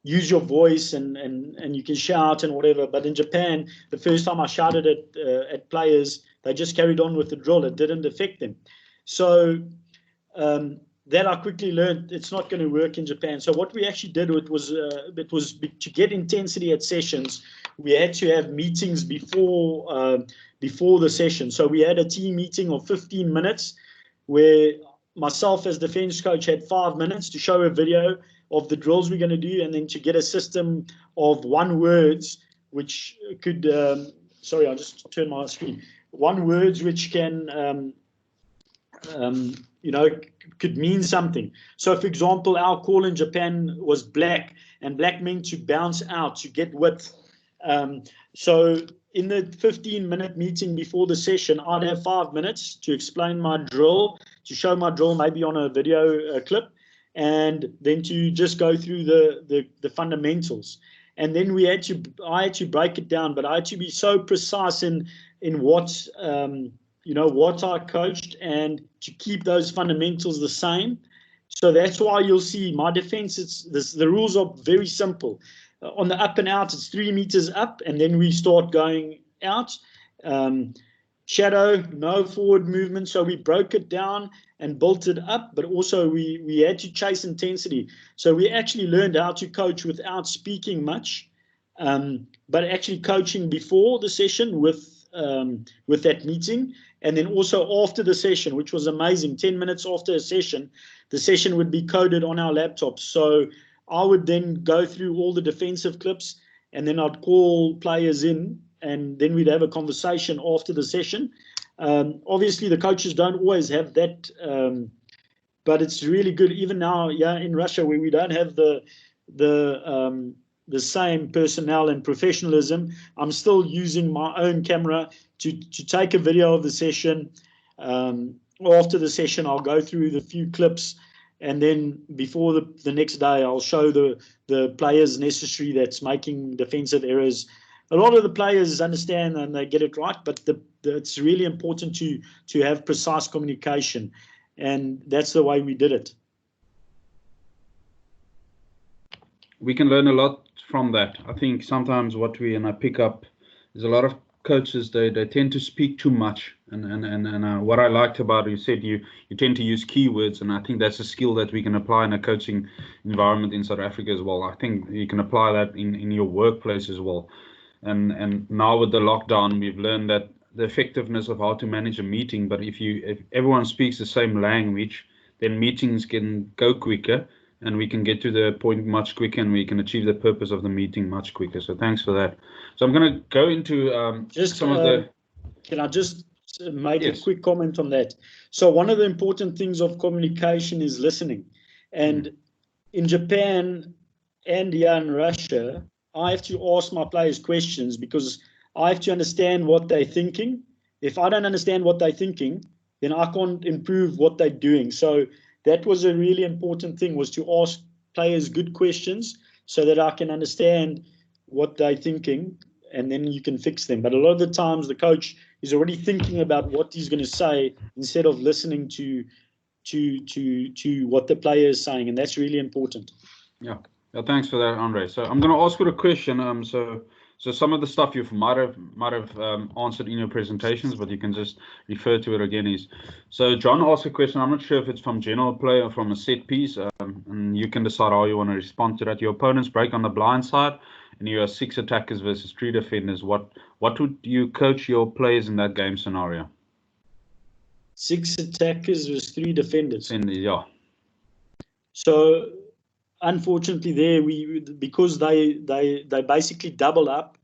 use your voice, and you can shout and whatever. But in Japan, the first time I shouted at players, they just carried on with the drill. It didn't affect them. So that I quickly learned it's not going to work in Japan. So what we actually did was to get intensity at sessions. We had to have meetings before the session. So we had a team meeting of 15 minutes where myself as defense coach had 5 minutes to show a video of the drills we're going to do, and then to get a system of 1 words, which could, sorry, I'll just turn my screen. 1 words which can, could mean something. So, for example, our call in Japan was black, and black meant to bounce out, to get width. So in the 15-minute meeting before the session, I'd have 5 minutes to explain my drill, to show my drill maybe on a video clip, and then to just go through the fundamentals. And then I had to break it down, but I had to be so precise in what what I coached, and to keep those fundamentals the same. So that's why you'll see my defense. The rules are very simple. On the up and out, it's 3 meters up, and then we start going out. Shadow, no forward movement. So we broke it down and built it up, but also we had to chase intensity. So we actually learned how to coach without speaking much, but actually coaching before the session with that meeting, and then also after the session, which was amazing. 10 minutes after a session, the session would be coded on our laptops. So I would then go through all the defensive clips, and then I'd call players in, and then we'd have a conversation after the session. Obviously, the coaches don't always have that, but it's really good. Even now, in Russia, where we don't have the same personnel and professionalism, I'm still using my own camera to take a video of the session. After the session, I'll go through the few clips, and then before the next day, I'll show the players necessary that's making defensive errors. A lot of the players understand and they get it right, but it's really important to have precise communication, and that's the way we did it. We can learn a lot from that. I think sometimes what I pick up is a lot of coaches, they tend to speak too much, and what I liked about it, you said you tend to use keywords, and I think that's a skill that we can apply in a coaching environment in South Africa as well. I think you can apply that in your workplace as well. And now with the lockdown, we've learned that the effectiveness of how to manage a meeting. But if everyone speaks the same language, then meetings can go quicker, and we can get to the point much quicker, and we can achieve the purpose of the meeting much quicker. So thanks for that. So I'm going to go into some of the... Can I just make Yes. a quick comment on that? So one of the important things of communication is listening. And in Japan and here in Russia, I have to ask my players questions because I have to understand what they're thinking. If I don't understand what they're thinking, then I can't improve what they're doing. So that was a really important thing, was to ask players good questions so that I can understand what they're thinking, and then you can fix them. But a lot of the times the coach is already thinking about what he's going to say instead of listening to what the player is saying, and that's really important. Yeah. Thanks for that, Andre. So I'm going to ask you a question. So some of the stuff you might have answered in your presentations, but you can just refer to it again. So John asked a question. I'm not sure if it's from general play or from a set piece, and you can decide how you want to respond to that. Your opponents break on the blind side, and you have 6 attackers versus 3 defenders. What would you coach your players in that game scenario? 6 attackers versus 3 defenders. Yeah. So unfortunately, there because they basically double up.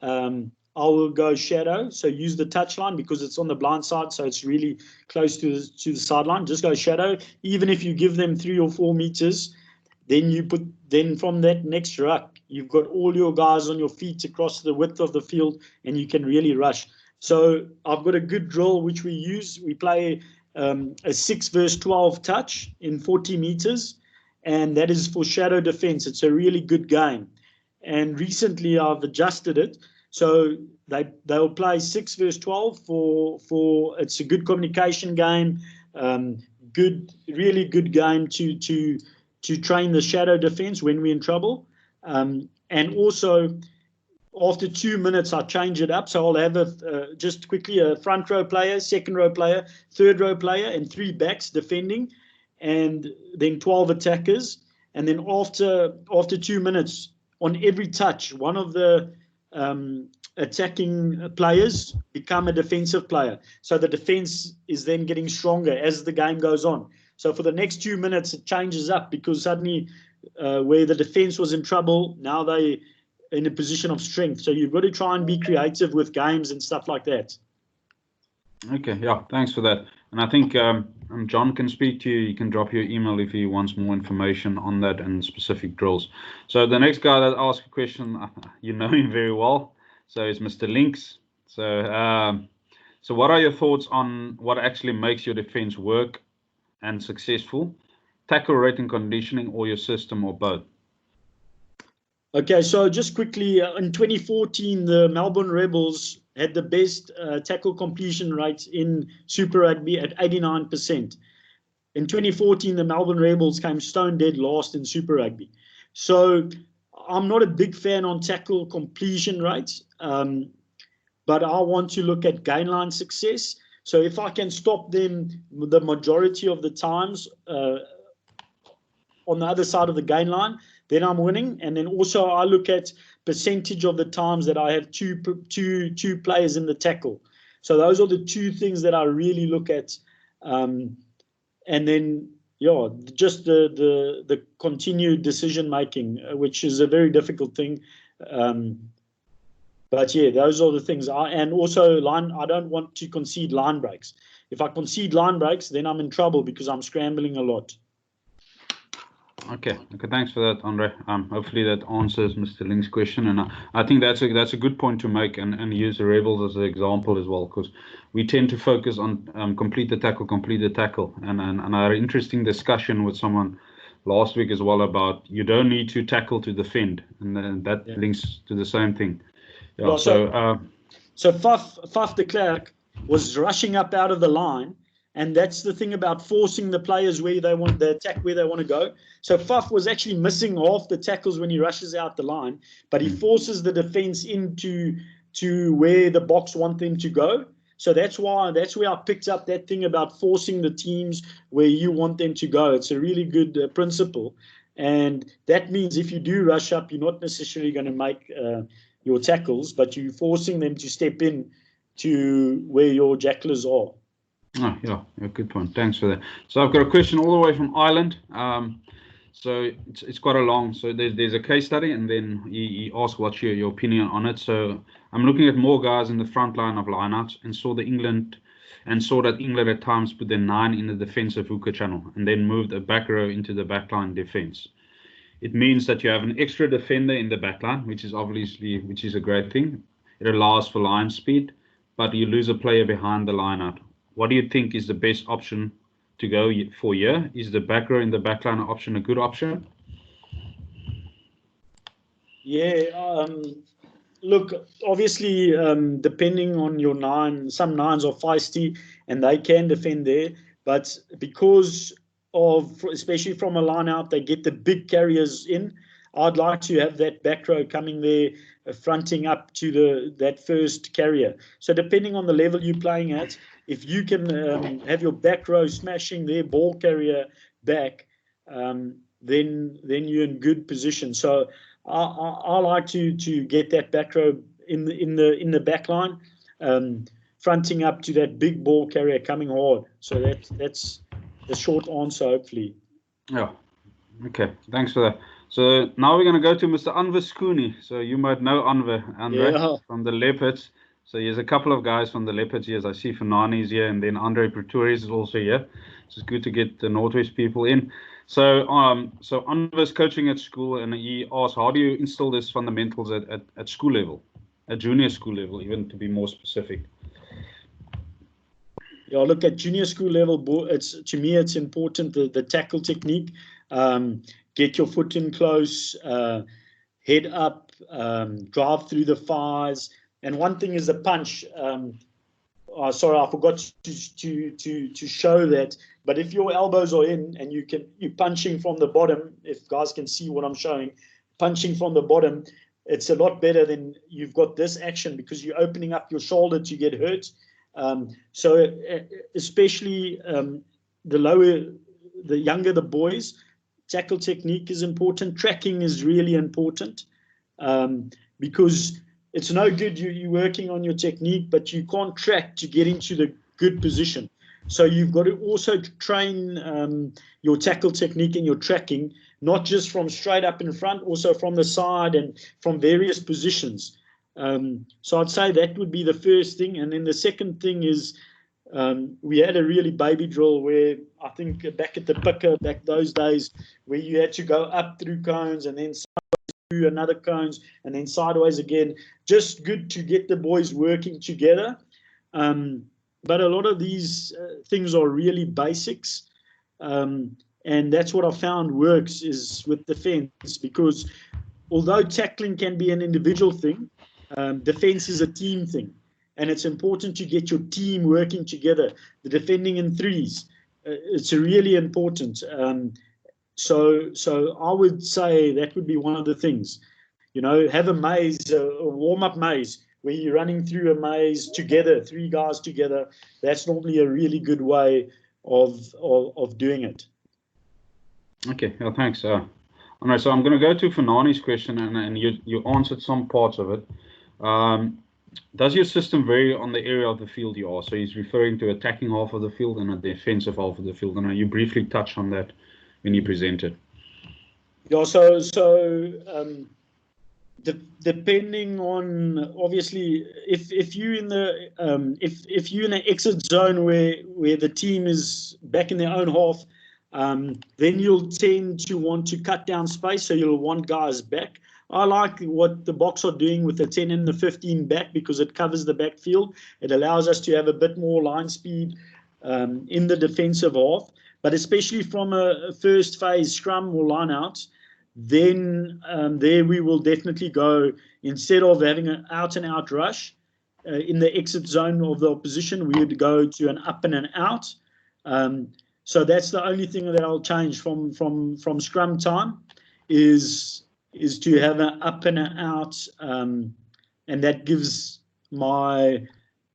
I will go shadow, so use the touchline because it's on the blind side, so it's really close to the sideline. Just go shadow. Even if you give them 3 or 4 meters, then from that next ruck, you've got all your guys on your feet across the width of the field, and you can really rush. So I've got a good drill which we use. We play a 6 versus 12 touch in 40 meters. And that is for shadow defense. It's a really good game. And recently I've adjusted it. So they'll play 6 versus 12 for it's a good communication game, really good game to train the shadow defense when we're in trouble. And also after 2 minutes, I change it up. So I'll have just quickly a front row player, second row player, third row player, and 3 backs defending, and then 12 attackers. And then after 2 minutes, on every touch, one of the attacking players become a defensive player. So the defense is then getting stronger as the game goes on. So for the next 2 minutes, it changes up because suddenly where the defense was in trouble, now they in a position of strength. So you've got to try and be creative with games and stuff like that. Okay, yeah, thanks for that. And I think John can speak to you. You can drop your email if he wants more information on that and specific drills. So the next guy that asked a question, you know him very well. So it's Mr. Links. So what are your thoughts on what actually makes your defense work and successful? Tackle rate and conditioning, or your system, or both? Okay, so just quickly, in 2014, the Melbourne Rebels had the best tackle completion rate in Super Rugby at 89%. In 2014, the Melbourne Rebels came stone dead last in Super Rugby. So I'm not a big fan on tackle completion rates, but I want to look at gain line success. So if I can stop them the majority of the times on the other side of the gain line, then I'm winning. And then also I look at percentage of the times that I have two players in the tackle. So those are the 2 things that I really look at. And then, yeah, just the continued decision making, which is a very difficult thing. But yeah, those are the things. And also I don't want to concede line breaks. If I concede line breaks, then I'm in trouble because I'm scrambling a lot. Okay, thanks for that, Andre. Hopefully that answers Mr. Link's question, and I think that's a good point to make, and use the Rebels as an example as well, because we tend to focus on complete the tackle, and I had an interesting discussion with someone last week as well about you don't need to tackle to defend, and then that links to the same thing. Yeah. Well, so Faf de Klerk was rushing up out of the line. And that's the thing about forcing the players where they want the attack, where they want to go. So Faf was actually missing half the tackles when he rushes out the line, but he forces the defense into where the box want them to go. So that's where I picked up that thing about forcing the teams where you want them to go. It's a really good principle. And that means if you do rush up, you're not necessarily going to make your tackles, but you're forcing them to step in to where your jacklers are. Oh, yeah, good point. Thanks for that. So I've got a question all the way from Ireland. So it's quite a long. So there's a case study, and then he asked what's your opinion on it. So I'm looking at more guys in the front line of lineouts, and saw that England at times put their 9 in the defensive hooker channel, and then moved a back row into the backline defense. It means that you have an extra defender in the backline, which is a great thing. It allows for line speed, but you lose a player behind the lineout. What do you think is the best option to go for here? Is the back row in the backline option a good option? Yeah, look, obviously, depending on your 9, some 9s are feisty and they can defend there, but because of, especially from a line out, they get the big carriers in. I'd like to have that back row coming there, fronting up to that first carrier. So depending on the level you're playing at, if you can have your back row smashing their ball carrier back, then you're in good position. So I like to get that back row in the back line, fronting up to that big ball carrier coming hard. So that's the short answer, hopefully. Yeah. Okay. Thanks for that. So now we're going to go to Mr. Andre Skouni. So you might know Andre from the Leopards. So here's a couple of guys from the Leopards here. I see Fernani's here, and then Andre Tredoux is also here. So it's good to get the Northwest people in. So Andre's coaching at school, and he asked, how do you instill this fundamentals at school level, at junior school level, even to be more specific? Yeah, look, at junior school level, to me it's important, the tackle technique. Get your foot in close, head up, drive through the thighs. And one thing is the punch. Sorry, I forgot to show that. But if your elbows are in and you're punching from the bottom, if guys can see what I'm showing, punching from the bottom, it's a lot better than you've got this action, because you're opening up your shoulder to get hurt. So especially the younger the boys, tackle technique is important. Tracking is really important, because it's no good you working on your technique, but you can't track to get into the good position. So you've got to also train your tackle technique and your tracking, not just from straight up in front, also from the side and from various positions. So I'd say that would be the first thing. And then the second thing is, we had a really baby drill where I think back at the picker, back those days, where you had to go up through cones and then sideways through another cones and then sideways again. Just good to get the boys working together. But a lot of these things are really basics. And that's what I found works is with defense, because although tackling can be an individual thing, defense is a team thing. And it's important to get your team working together. The defending in threes, it's really important. So I would say that would be one of the things. You know, have a maze, a warm-up maze, where you're running through a maze together, 3 guys together. That's normally a really good way of doing it. Okay, well, thanks. All right, so I'm going to go to Fernani's question, and you answered some parts of it. Does your system vary on the area of the field you are? So he's referring to attacking half of the field and a defensive half of the field. And you briefly touched on that when you presented. Yeah, so depending on, obviously, if you're in the if you're in an exit zone where the team is back in their own half, then you'll tend to want to cut down space, so you'll want guys back. I like what the Boks are doing with the 10 and the 15 back, because it covers the backfield. It allows us to have a bit more line speed in the defensive half, but especially from a first phase scrum or line out, then there we will definitely go, instead of having an out and out rush in the exit zone of the opposition, we would go to an up and an out. So that's the only thing that I'll change from scrum time is to have an up and an out, and that gives my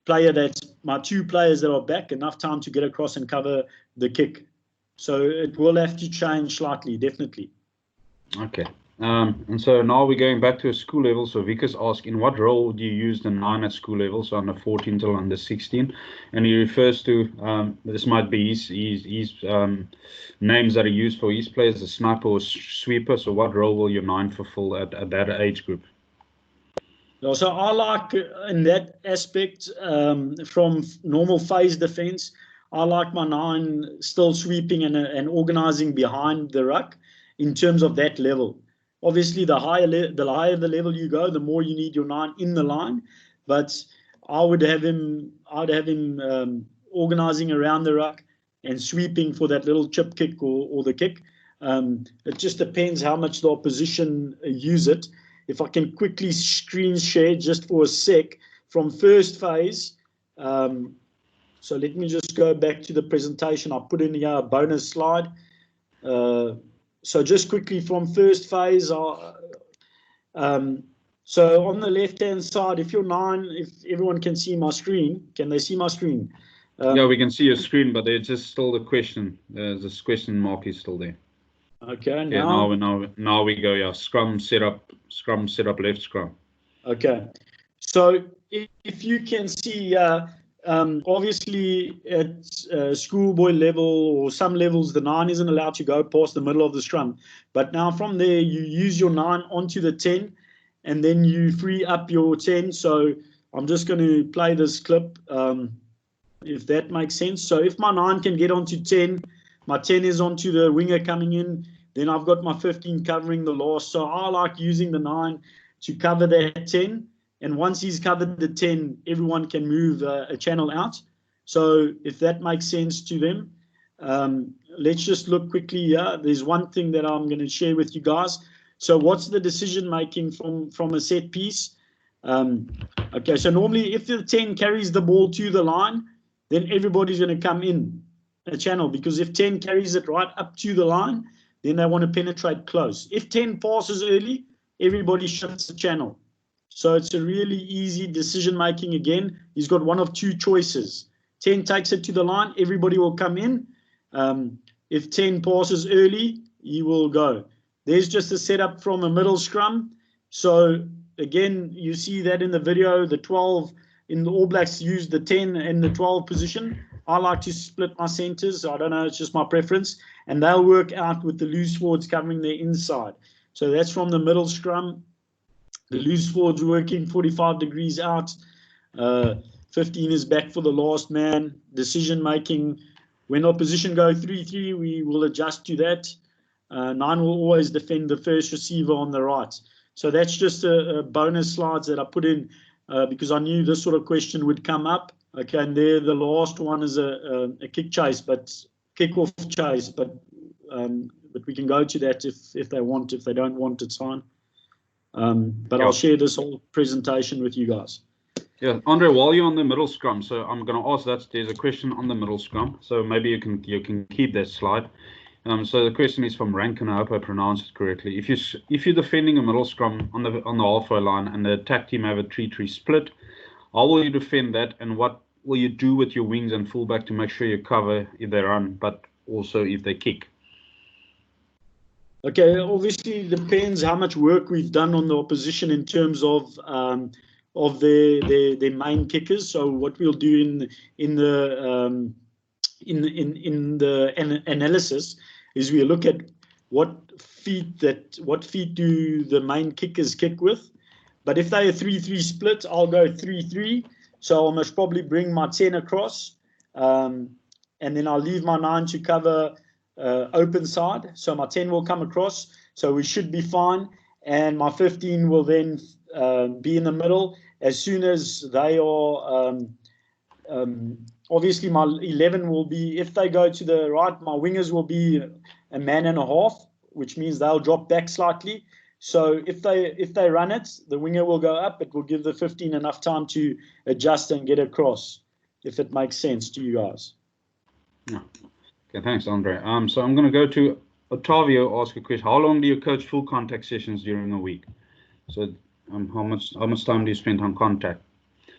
2 players that are back enough time to get across and cover the kick. So it will have to change slightly, definitely. Okay, And so now we're going back to a school level. So Vickers asks, in what role do you use the 9 at school level, so under 14 till under 16? And he refers to, this might be his names that are used for his players, a sniper or sweeper. So what role will your 9 fulfill at that age group? So I like in that aspect, from normal phase defense, I like my 9 still sweeping and organizing behind the ruck in terms of that level. Obviously, the higher the level you go, the more you need your 9 in the line. But I'd have him organizing around the ruck and sweeping for that little chip kick or the kick. It just depends how much the opposition use it. If I can quickly screen share just for a sec from first phase. So let me just go back to the presentation. I put in here a bonus slide. So just quickly from first phase. So on the left-hand side, if you're 9, if everyone can see my screen, can they see my screen? Yeah, we can see your screen, but there's just still the question. This question mark is still there. Okay, now we go. Yeah, scrum setup, left scrum. Okay, so if you can see, obviously at schoolboy level or some levels, the 9 isn't allowed to go past the middle of the scrum. But now from there, you use your 9 onto the 10, and then you free up your 10. So I'm just going to play this clip, if that makes sense. So if my 9 can get onto 10, my 10 is onto the winger coming in, then I've got my 15 covering the last. So I like using the 9 to cover that 10. And once he's covered the 10, everyone can move a channel out. So if that makes sense to them, let's just look quickly here. There's one thing that I'm going to share with you guys. So what's the decision making from a set piece? Okay, so normally if the 10 carries the ball to the line, then everybody's going to come in a channel, because if 10 carries it right up to the line, then they want to penetrate close. If 10 passes early, everybody shifts the channel. So it's a really easy decision making. Again, he's got one of 2 choices. 10 takes it to the line, everybody will come in. If 10 passes early, he will go. There's just a setup from a middle scrum. So again, you see that in the video, the 12 in the All Blacks use the 10 and the 12 position. I like to split my centers. I don't know, it's just my preference. And they'll work out with the loose forwards covering their inside. So that's from the middle scrum. The loose forwards working 45 degrees out. 15 is back for the last man. Decision making. When opposition go 3-3, we will adjust to that. 9 will always defend the first receiver on the right. So that's just a bonus slides that I put in because I knew this sort of question would come up. Okay, and there the last one is a kick chase, but kick-off chase. But we can go to that if they want. If they don't want, it's fine. But yeah. I'll share this whole presentation with you guys. Yeah, Andre, while you're on the middle scrum, so I'm going to ask that there's a question on the middle scrum, so maybe you can keep that slide. So the question is from Rankin. I hope I pronounced it correctly. If you're defending a middle scrum on the halfway line and the attack team have a 3-3 split, how will you defend that, and what will you do with your wings and fullback to make sure you cover if they run, but also if they kick? Okay, obviously it depends how much work we've done on the opposition in terms of their main kickers. So what we'll do in the analysis is we look at what feet do the main kickers kick with. But if they're a 3-3 split, I'll go 3-3. So I must probably bring my 10 across, and then I'll leave my 9 to cover open side. So my 10 will come across. So we should be fine. And my 15 will then be in the middle. As soon as they are, obviously my 11 will be, if they go to the right, my wingers will be a man and a half, which means they'll drop back slightly. So if they run it, the winger will go up. It will give the 15 enough time to adjust and get across, if it makes sense to you guys. Yeah. Okay, thanks, Andre. So I'm going to go to Ottavio, ask a question. How long do you coach full contact sessions during a week? So how much time do you spend on contact?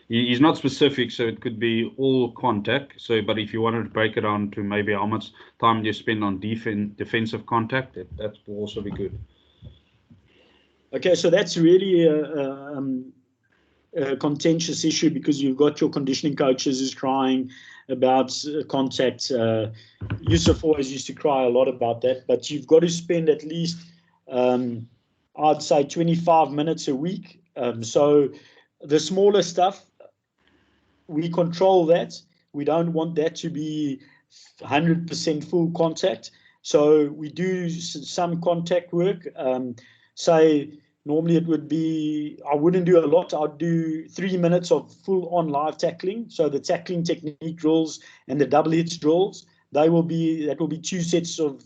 He's not specific, so it could be all contact. So, but if you wanted to break it down to maybe how much time do you spend on defensive contact, that will also be good. Okay, so that's really a contentious issue, because you've got your conditioning coaches who's crying about contact. Yusuf always used to cry a lot about that, but you've got to spend at least, I'd say, 25 minutes a week. So the smaller stuff, we control that. We don't want that to be 100% full contact. So we do some contact work. Say, normally it would be, I wouldn't do a lot. I'd do 3 minutes of full on live tackling. So the tackling technique drills and the double hits drills, that will be 2 sets of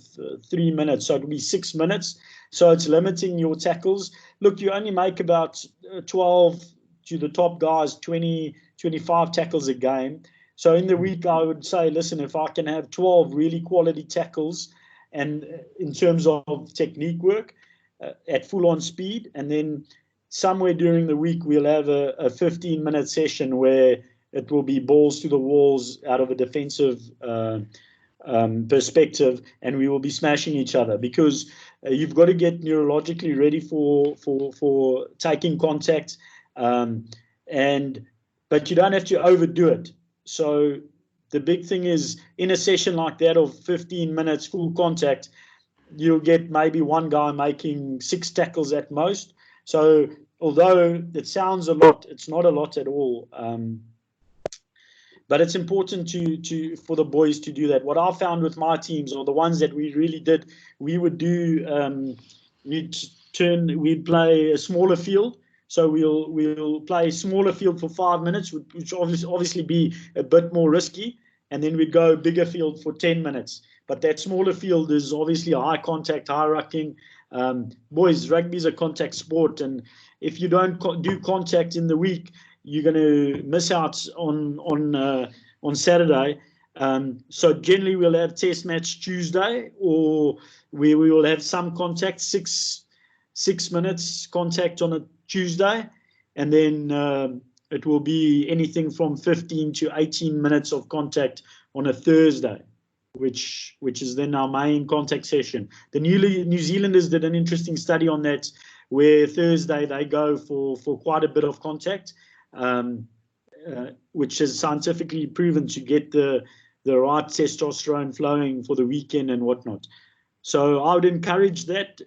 3 minutes. So it'll be 6 minutes. So it's limiting your tackles. Look, you only make about 12 to the top guys, 20, 25 tackles a game. So in the week, I would say, listen, if I can have 12 really quality tackles, and in terms of technique work at full on speed, and then somewhere during the week, we'll have a 15-minute session where it will be balls to the walls out of a defensive perspective, and we will be smashing each other, because you've got to get neurologically ready for taking contact, but you don't have to overdo it. So the big thing is, in a session like that of 15 minutes full contact, you'll get maybe one guy making 6 tackles at most. So although it sounds a lot, it's not a lot at all. But it's important for the boys to do that. What I found with my teams, or the ones that we really did, we would do, we'd play a smaller field. So we'll play a smaller field for 5 minutes, which obviously be a bit more risky, and then we'd go bigger field for 10 minutes. But that smaller field is obviously a high contact, high rucking. Boys, rugby is a contact sport, and if you don't do contact in the week, you're going to miss out on Saturday. So generally we'll have test match Tuesday, or we will have some contact, 6 minutes contact on a Tuesday, and then it will be anything from 15 to 18 minutes of contact on a Thursday, which is then our main contact session. The New Zealanders did an interesting study on that, where Thursday they go for quite a bit of contact, which is scientifically proven to get the right testosterone flowing for the weekend and whatnot. So I would encourage that.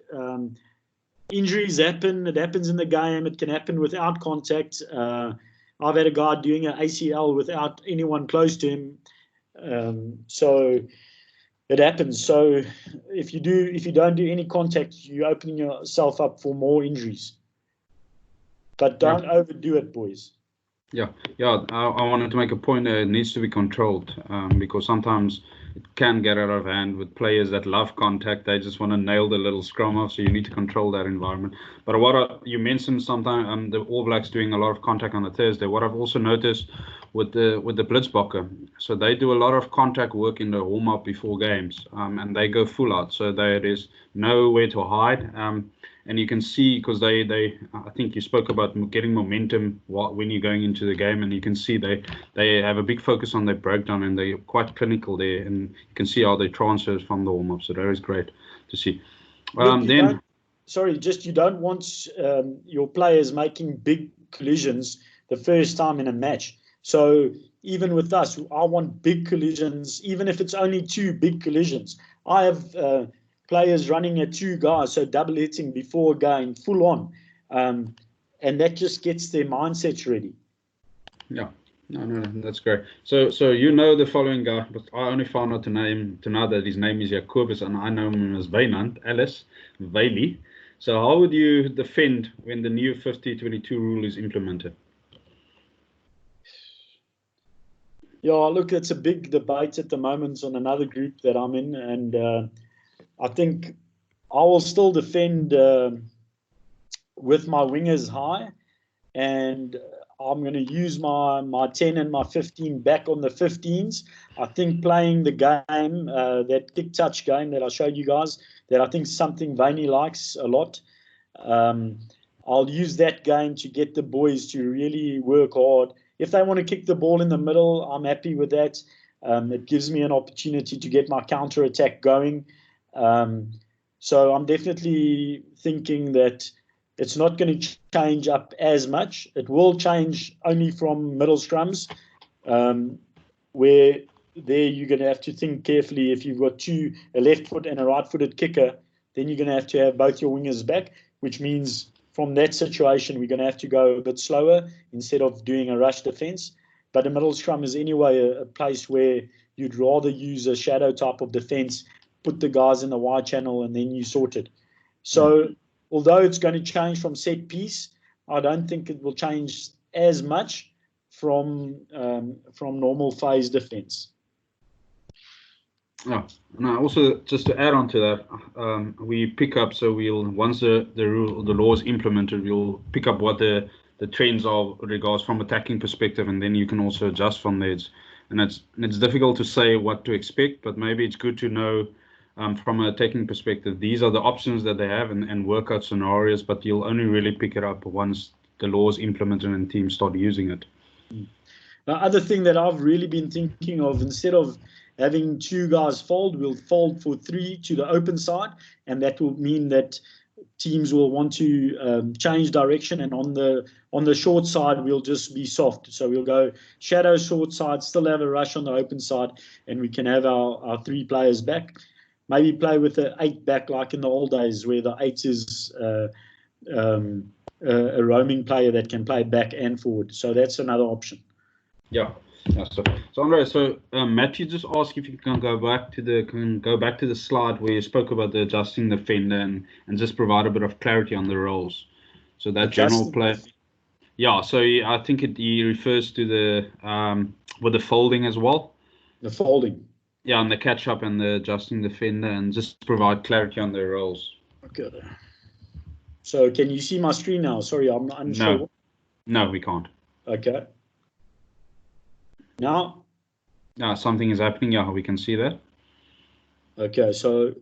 Injuries happen. It happens in the game. It can happen without contact. I've had a guy doing an ACL without anyone close to him. So it happens. So if you don't do any contact, you're opening yourself up for more injuries. But don't overdo it, boys. Yeah. I wanted to make a point that it needs to be controlled, because sometimes it can get out of hand with players that love contact. They just want to nail the little scrum off, so you need to control that environment. But you mentioned sometimes the All Blacks doing a lot of contact on a Thursday. What I've also noticed with the Blitzbokke, so they do a lot of contact work in the warm-up before games, and they go full out, so there is nowhere to hide. And you can see, because I think you spoke about getting momentum when you're going into the game, and you can see they have a big focus on their breakdown, and they're quite clinical there, and you can see how they transfer from the warm-up. So that is great to see. Look, you don't want your players making big collisions the first time in a match. So even with us, I want big collisions, even if it's only 2 big collisions. I have players running at 2 guys, so double hitting before going full on, and that just gets their mindsets ready. Yeah, no, that's great. So the following guy, but I only found out to know that his name is Jacobus, and I know him as Wynand, Alice Bailey. So how would you defend when the new 50-22 rule is implemented? Yeah, look, it's a big debate at the moment on another group that I'm in, and I think I will still defend with my wingers high, and I'm going to use my 10 and my 15 back on the 15s. I think playing the game, that kick touch game that I showed you guys, that I think is something Vaney likes a lot. I'll use that game to get the boys to really work hard. If they want to kick the ball in the middle, I'm happy with that. It gives me an opportunity to get my counter attack going. So I'm definitely thinking that it's not going to change up as much. It will change only from middle scrums, where there you're going to have to think carefully. If you've got a left foot and a right-footed kicker, then you're going to have both your wingers back, which means from that situation, we're going to have to go a bit slower instead of doing a rush defense. But a middle scrum is anyway a place where you'd rather use a shadow type of defense, put the guys in the wide channel, and then you sort it. So although it's going to change from set piece, I don't think it will change as much from normal phase defense. Oh, now also just to add on to that, we pick up, so we'll, once the law is implemented, we'll pick up what the trends are with regards from attacking perspective, and then you can also adjust from there. And it's difficult to say what to expect, but maybe it's good to know from an attacking perspective, these are the options that they have and work out scenarios, but you'll only really pick it up once the law is implemented and teams start using it. The other thing that I've really been thinking of, instead of having 2 guys fold, we'll fold for 3 to the open side, and that will mean that teams will want to change direction, and on the short side we'll just be soft. So we'll go shadow short side, still have a rush on the open side, and we can have our 3 players back. Maybe play with the 8 back like in the old days, where the 8 is a roaming player that can play back and forward. So that's another option. Yeah. So Andre, Matthew just asked if you can go back to the slide where you spoke about the adjusting defender and just provide a bit of clarity on the roles. So that general play. Yeah. So I think he refers to the with the folding as well. The folding. Yeah, and the catch up and the adjusting defender, and just provide clarity on their roles. Okay. So can you see my screen now? Sorry, I'm unsure. No, we can't. Okay. Now? Something is happening. Yeah, we can see that. Okay, so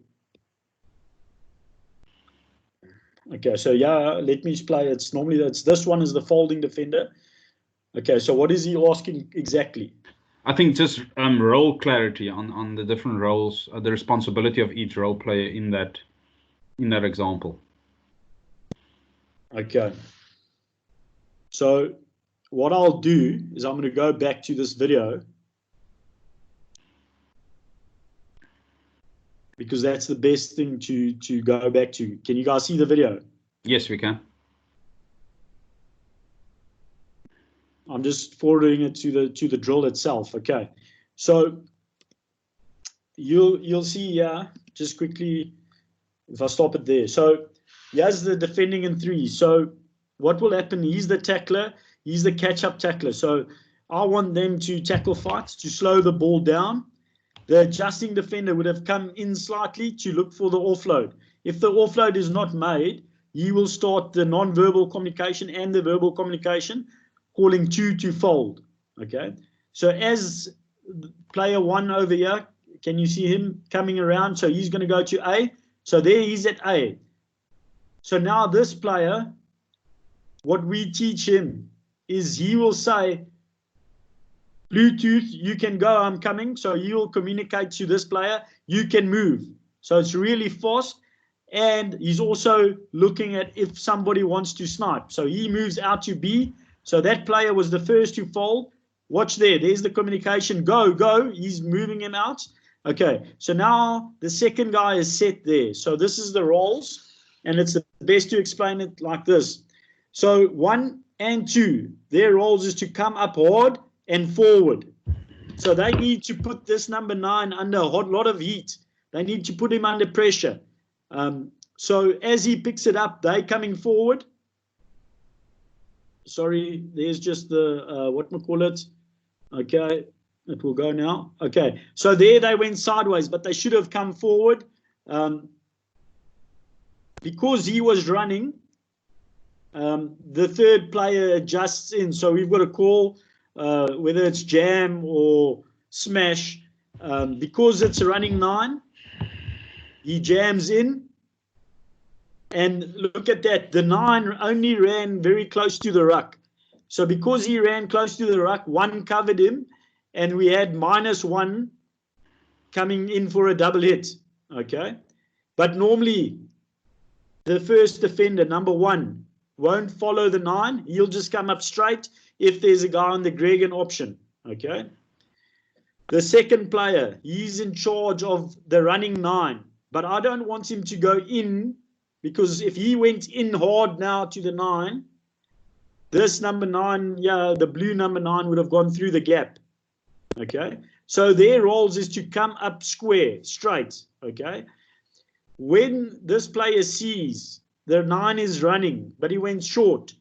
yeah, let me play. It's this one is the folding defender. Okay, so what is he asking exactly? I think just role clarity on the different roles, the responsibility of each role player in that example. Okay. So what I'll do is I'm going to go back to this video, because that's the best thing to go back to. Can you guys see the video? Yes, we can. I'm just forwarding it to the drill itself. Okay, so you'll see here, just quickly, if I stop it there. So here's the defending in 3. So what will happen? He's the tackler. He's the catch-up tackler. So I want them to tackle fights to slow the ball down. The adjusting defender would have come in slightly to look for the offload. If the offload is not made, he will start the non-verbal communication and the verbal communication, calling 2 to fold. Okay, so as player 1 over here, can you see him coming around? So he's going to go to A. So there he's at A. So now this player, what we teach him is he will say, Bluetooth, you can go, I'm coming. So he will communicate to this player, you can move. So it's really fast. And he's also looking at if somebody wants to snipe. So he moves out to B. So that player was the first to fold. Watch there. There's the communication. Go, go. He's moving him out. Okay. So now the second guy is set there. So this is the roles. And it's the best to explain it like this. So 1 and 2, their roles is to come up hard and forward. So they need to put this number 9 under a lot of heat. They need to put him under pressure. So as he picks it up, they coming forward. Sorry, there's just the, what we call it. Okay, it will go now. Okay, so there they went sideways, but they should have come forward. Because he was running, the third player adjusts in. So we've got to call, whether it's jam or smash. Because it's a running 9, he jams in. And look at that. The 9 only ran very close to the ruck. So because he ran close to the ruck, 1 covered him. And we had -1 coming in for a double hit. Okay. But normally, the first defender, number 1, won't follow the 9. He'll just come up straight if there's a guy on the Gregan option. Okay. The second player, he's in charge of the running 9, but I don't want him to go in, because if he went in hard now to the 9, this number 9, yeah, the blue number 9 would have gone through the gap. Okay. So their roles is to come up square, straight. Okay. When this player sees the 9 is running, but he went short,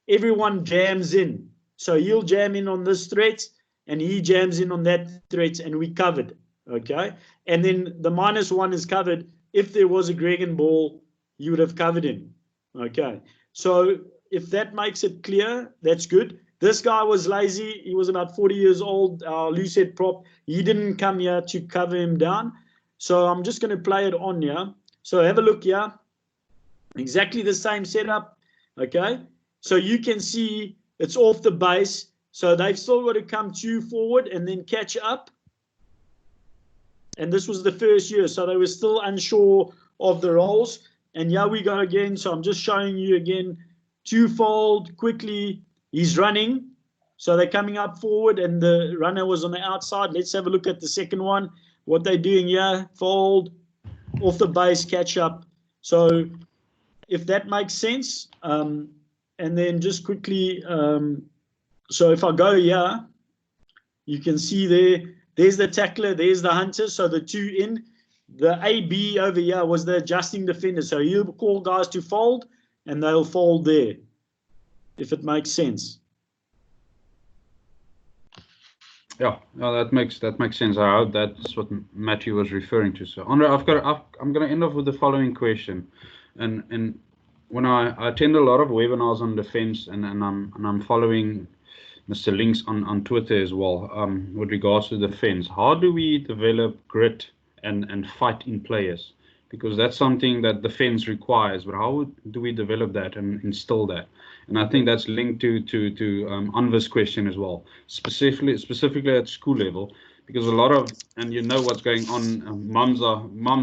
everyone jams in. So he'll jam in on this threat, and he jams in on that threat, and we covered. Okay. And then the -1 is covered. If there was a Gregan ball, you would have covered him. Okay. So if that makes it clear, that's good. This guy was lazy. He was about 40 years old, loose head prop. He didn't come here to cover him down. So I'm just going to play it on here. So have a look here. Exactly the same setup. Okay. So you can see it's off the base. So they've still got to come 2 forward and then catch up. And this was the first year. So they were still unsure of the roles. And here we go again. So I'm just showing you again. 2-fold quickly. He's running. So they're coming up forward and the runner was on the outside. Let's have a look at the second one. What they're doing here. Fold. Off the base. Catch up. So if that makes sense. And then just quickly. So if I go here. You can see there's the tackler. There's the hunter. So the 2 in. The AB over here was the adjusting defender. So he'll call guys to fold. And they'll fold there, if it makes sense. Yeah, that makes sense. I hope that's what Matthew was referring to. So, Andre, I'm going to end off with the following question. And when I attend a lot of webinars on defense, and I'm following Mr. Links on Twitter as well, with regards to defense, how do we develop grit and fight in players? Because that's something that defense requires, but how do we develop that and instill that? And I think that's linked to Anva's question as well, specifically at school level, because a lot of, and you know what's going on, mums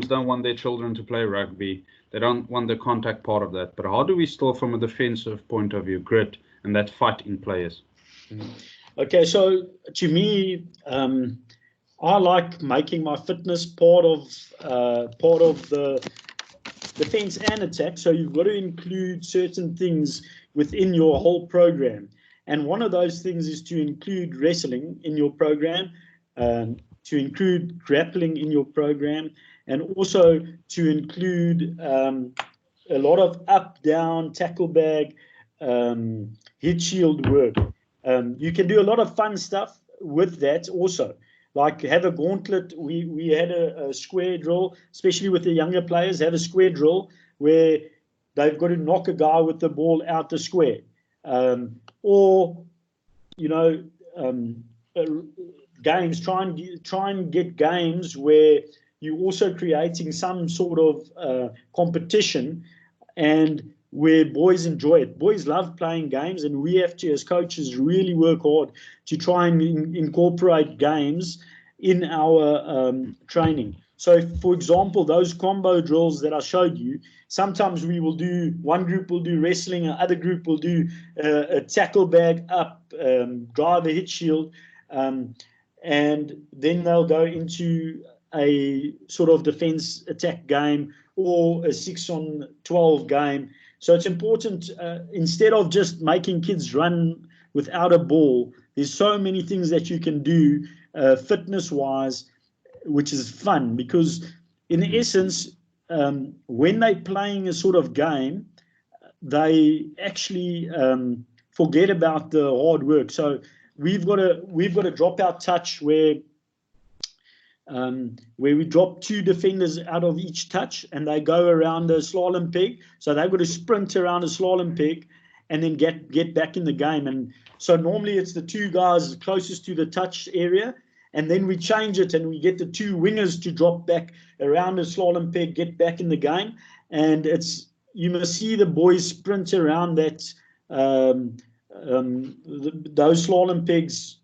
don't want their children to play rugby. They don't want the contact part of that. But how do we still, from a defensive point of view, grit and that fight in players? Okay, so to me, I like making my fitness part of the defense and attack. So you've got to include certain things within your whole program. And one of those things is to include wrestling in your program, to include grappling in your program, and also to include a lot of up, down, tackle bag, hit shield work. You can do a lot of fun stuff with that also. Like have a gauntlet. We had a square drill, especially with the younger players, have a square drill where they've got to knock a guy with the ball out the square. Or, you know, games, try and get games where you're also creating some sort of competition and where boys enjoy it. Boys love playing games, and we have to, as coaches, really work hard to try and incorporate games in our training. So, for example, those combo drills that I showed you, sometimes we will do, one group will do wrestling, another group will do a tackle bag up, drive a hit shield, and then they'll go into a sort of defense attack game or a 6-on-12 game. So it's important, instead of just making kids run without a ball, there's so many things that you can do fitness-wise, which is fun, because in essence, when they're playing a sort of game, they actually forget about the hard work. So we've got a drop-out touch where we drop 2 defenders out of each touch and they go around the slalom peg. So they've got to sprint around a slalom peg and then get back in the game. And so normally it's the 2 guys closest to the touch area, and then we change it and we get the 2 wingers to drop back around the slalom peg, get back in the game. And you must see the boys sprint around that those slalom pegs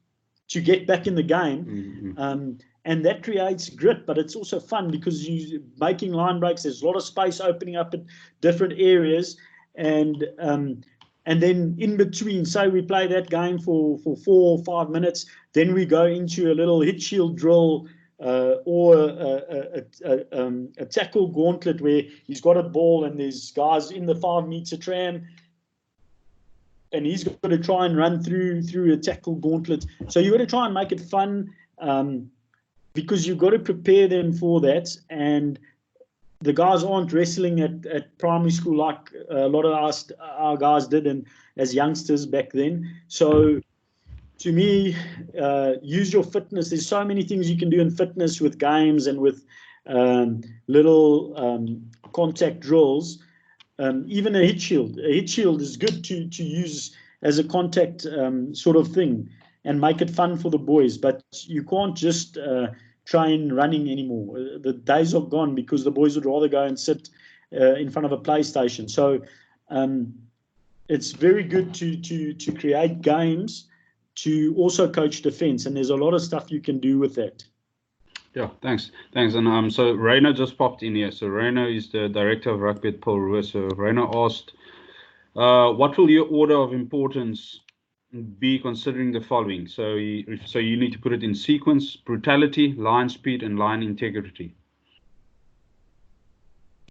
to get back in the game. Mm-hmm. And that creates grit, but it's also fun because you're making line breaks. There's a lot of space opening up at different areas. and then in between, say we play that game for 4 or 5 minutes, then we go into a little hit shield drill or a tackle gauntlet where he's got a ball and there's guys in the 5-meter tram, and he's got to try and run through a tackle gauntlet. So you've got to try and make it fun, because you've got to prepare them for that. And the guys aren't wrestling at primary school like a lot of our guys did and as youngsters back then. So to me, use your fitness. There's so many things you can do in fitness with games and with little contact drills. Even a hit shield. A hit shield is good to use as a contact sort of thing and make it fun for the boys. But you can't just train running anymore. The days are gone because the boys would rather go and sit in front of a PlayStation. So it's very good to create games to also coach defense, and there's a lot of stuff you can do with that. Yeah, thanks. And so Rainer just popped in here. So Rainer is the director of rugby at Paul Roos. So Rainer asked, what will your order of importance be considering the following? So you need to put it in sequence: brutality, line speed, and line integrity.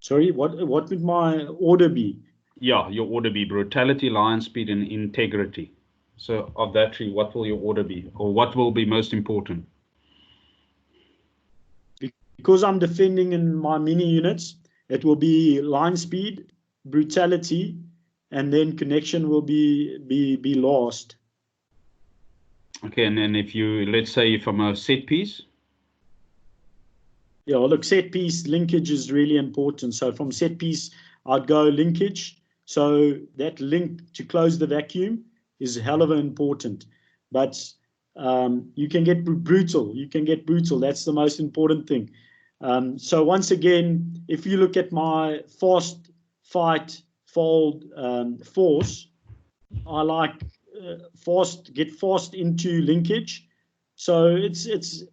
Sorry, what would my order be? Yeah, your order be brutality, line speed, and integrity. So of that three, what will your order be, or what will be most important? Because I'm defending in my mini units, it will be line speed, brutality, and then connection will be last. Okay, and then if you, let's say from a set piece. Yeah, look, set piece linkage is really important. So from set piece, I'd go linkage. So that link to close the vacuum is hell of important. But you can get brutal. That's the most important thing. So once again, if you look at my fast, fight, fold, force, I like get fast into linkage. So it's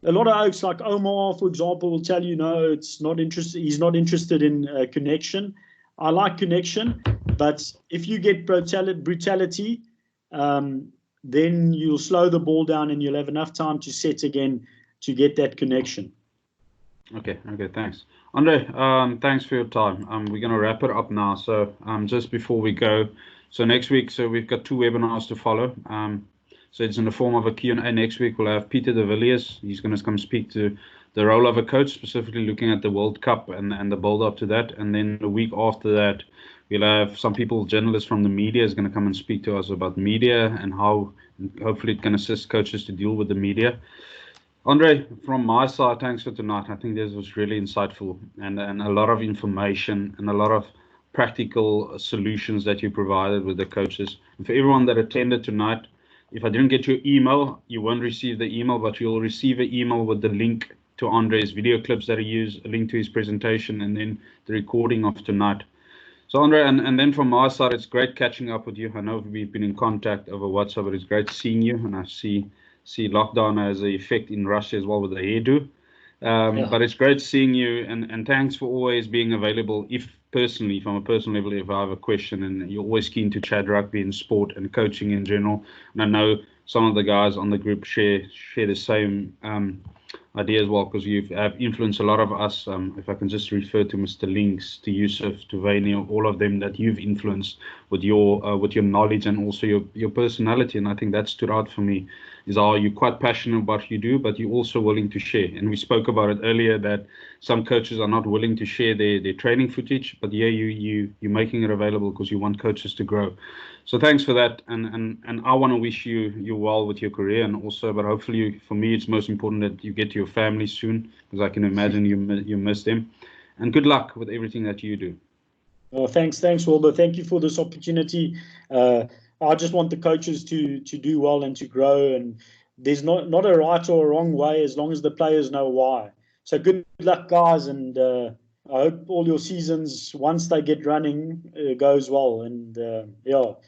a lot of oaks like Omar, for example, will tell you no, it's not interested. He's not interested in connection. I like connection, but if you get brutality, then you'll slow the ball down and you'll have enough time to set again to get that connection. Okay, thanks. Andre, thanks for your time. We're going to wrap it up now. So just before we go, so next week, so we've got 2 webinars to follow. So it's in the form of a Q&A. Next week, we'll have Peter de Villiers. He's going to come speak to the role of a coach, specifically looking at the World Cup and the build-up to that. And then the week after that, we'll have some people, journalists from the media, is going to come and speak to us about media and how hopefully it can assist coaches to deal with the media. Andre, from my side, thanks for tonight. I think this was really insightful and a lot of information and a lot of practical solutions that you provided with the coaches. And for everyone that attended tonight, if I didn't get your email, you won't receive the email, but you'll receive an email with the link to Andre's video clips that he used, a link to his presentation, and then the recording of tonight. So Andre, and then from my side, it's great catching up with you. I know we've been in contact over WhatsApp, but it's great seeing you, and I see lockdown has an effect in Russia as well with the hairdo. But it's great seeing you, and thanks for always being available. If personally, from a personal level, if I have a question, and you're always keen to chat rugby and sport and coaching in general, and I know some of the guys on the group share the same idea as well, because you have influenced a lot of us. If I can just refer to Mr. Links, to Yusuf, to Vania, all of them that you've influenced with your knowledge and also your personality, and I think that stood out for me. Is how you're quite passionate about what you do, but you're also willing to share. And we spoke about it earlier that some coaches are not willing to share their training footage, but yeah, you're making it available because you want coaches to grow. So thanks for that, and I want to wish you well with your career, and also, but hopefully for me, it's most important that you get to your family soon, because I can imagine you miss them. And good luck with everything that you do. Well, thanks, Wilbur. Thank you for this opportunity. I just want the coaches to do well and to grow, and there's not a right or a wrong way as long as the players know why. So good luck, guys, and I hope all your seasons, once they get running, goes well, and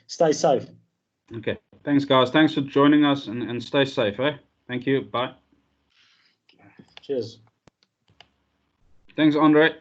stay safe. Okay, thanks, guys. Thanks for joining us, and stay safe. Thank you. Bye. Cheers. Thanks, Andre.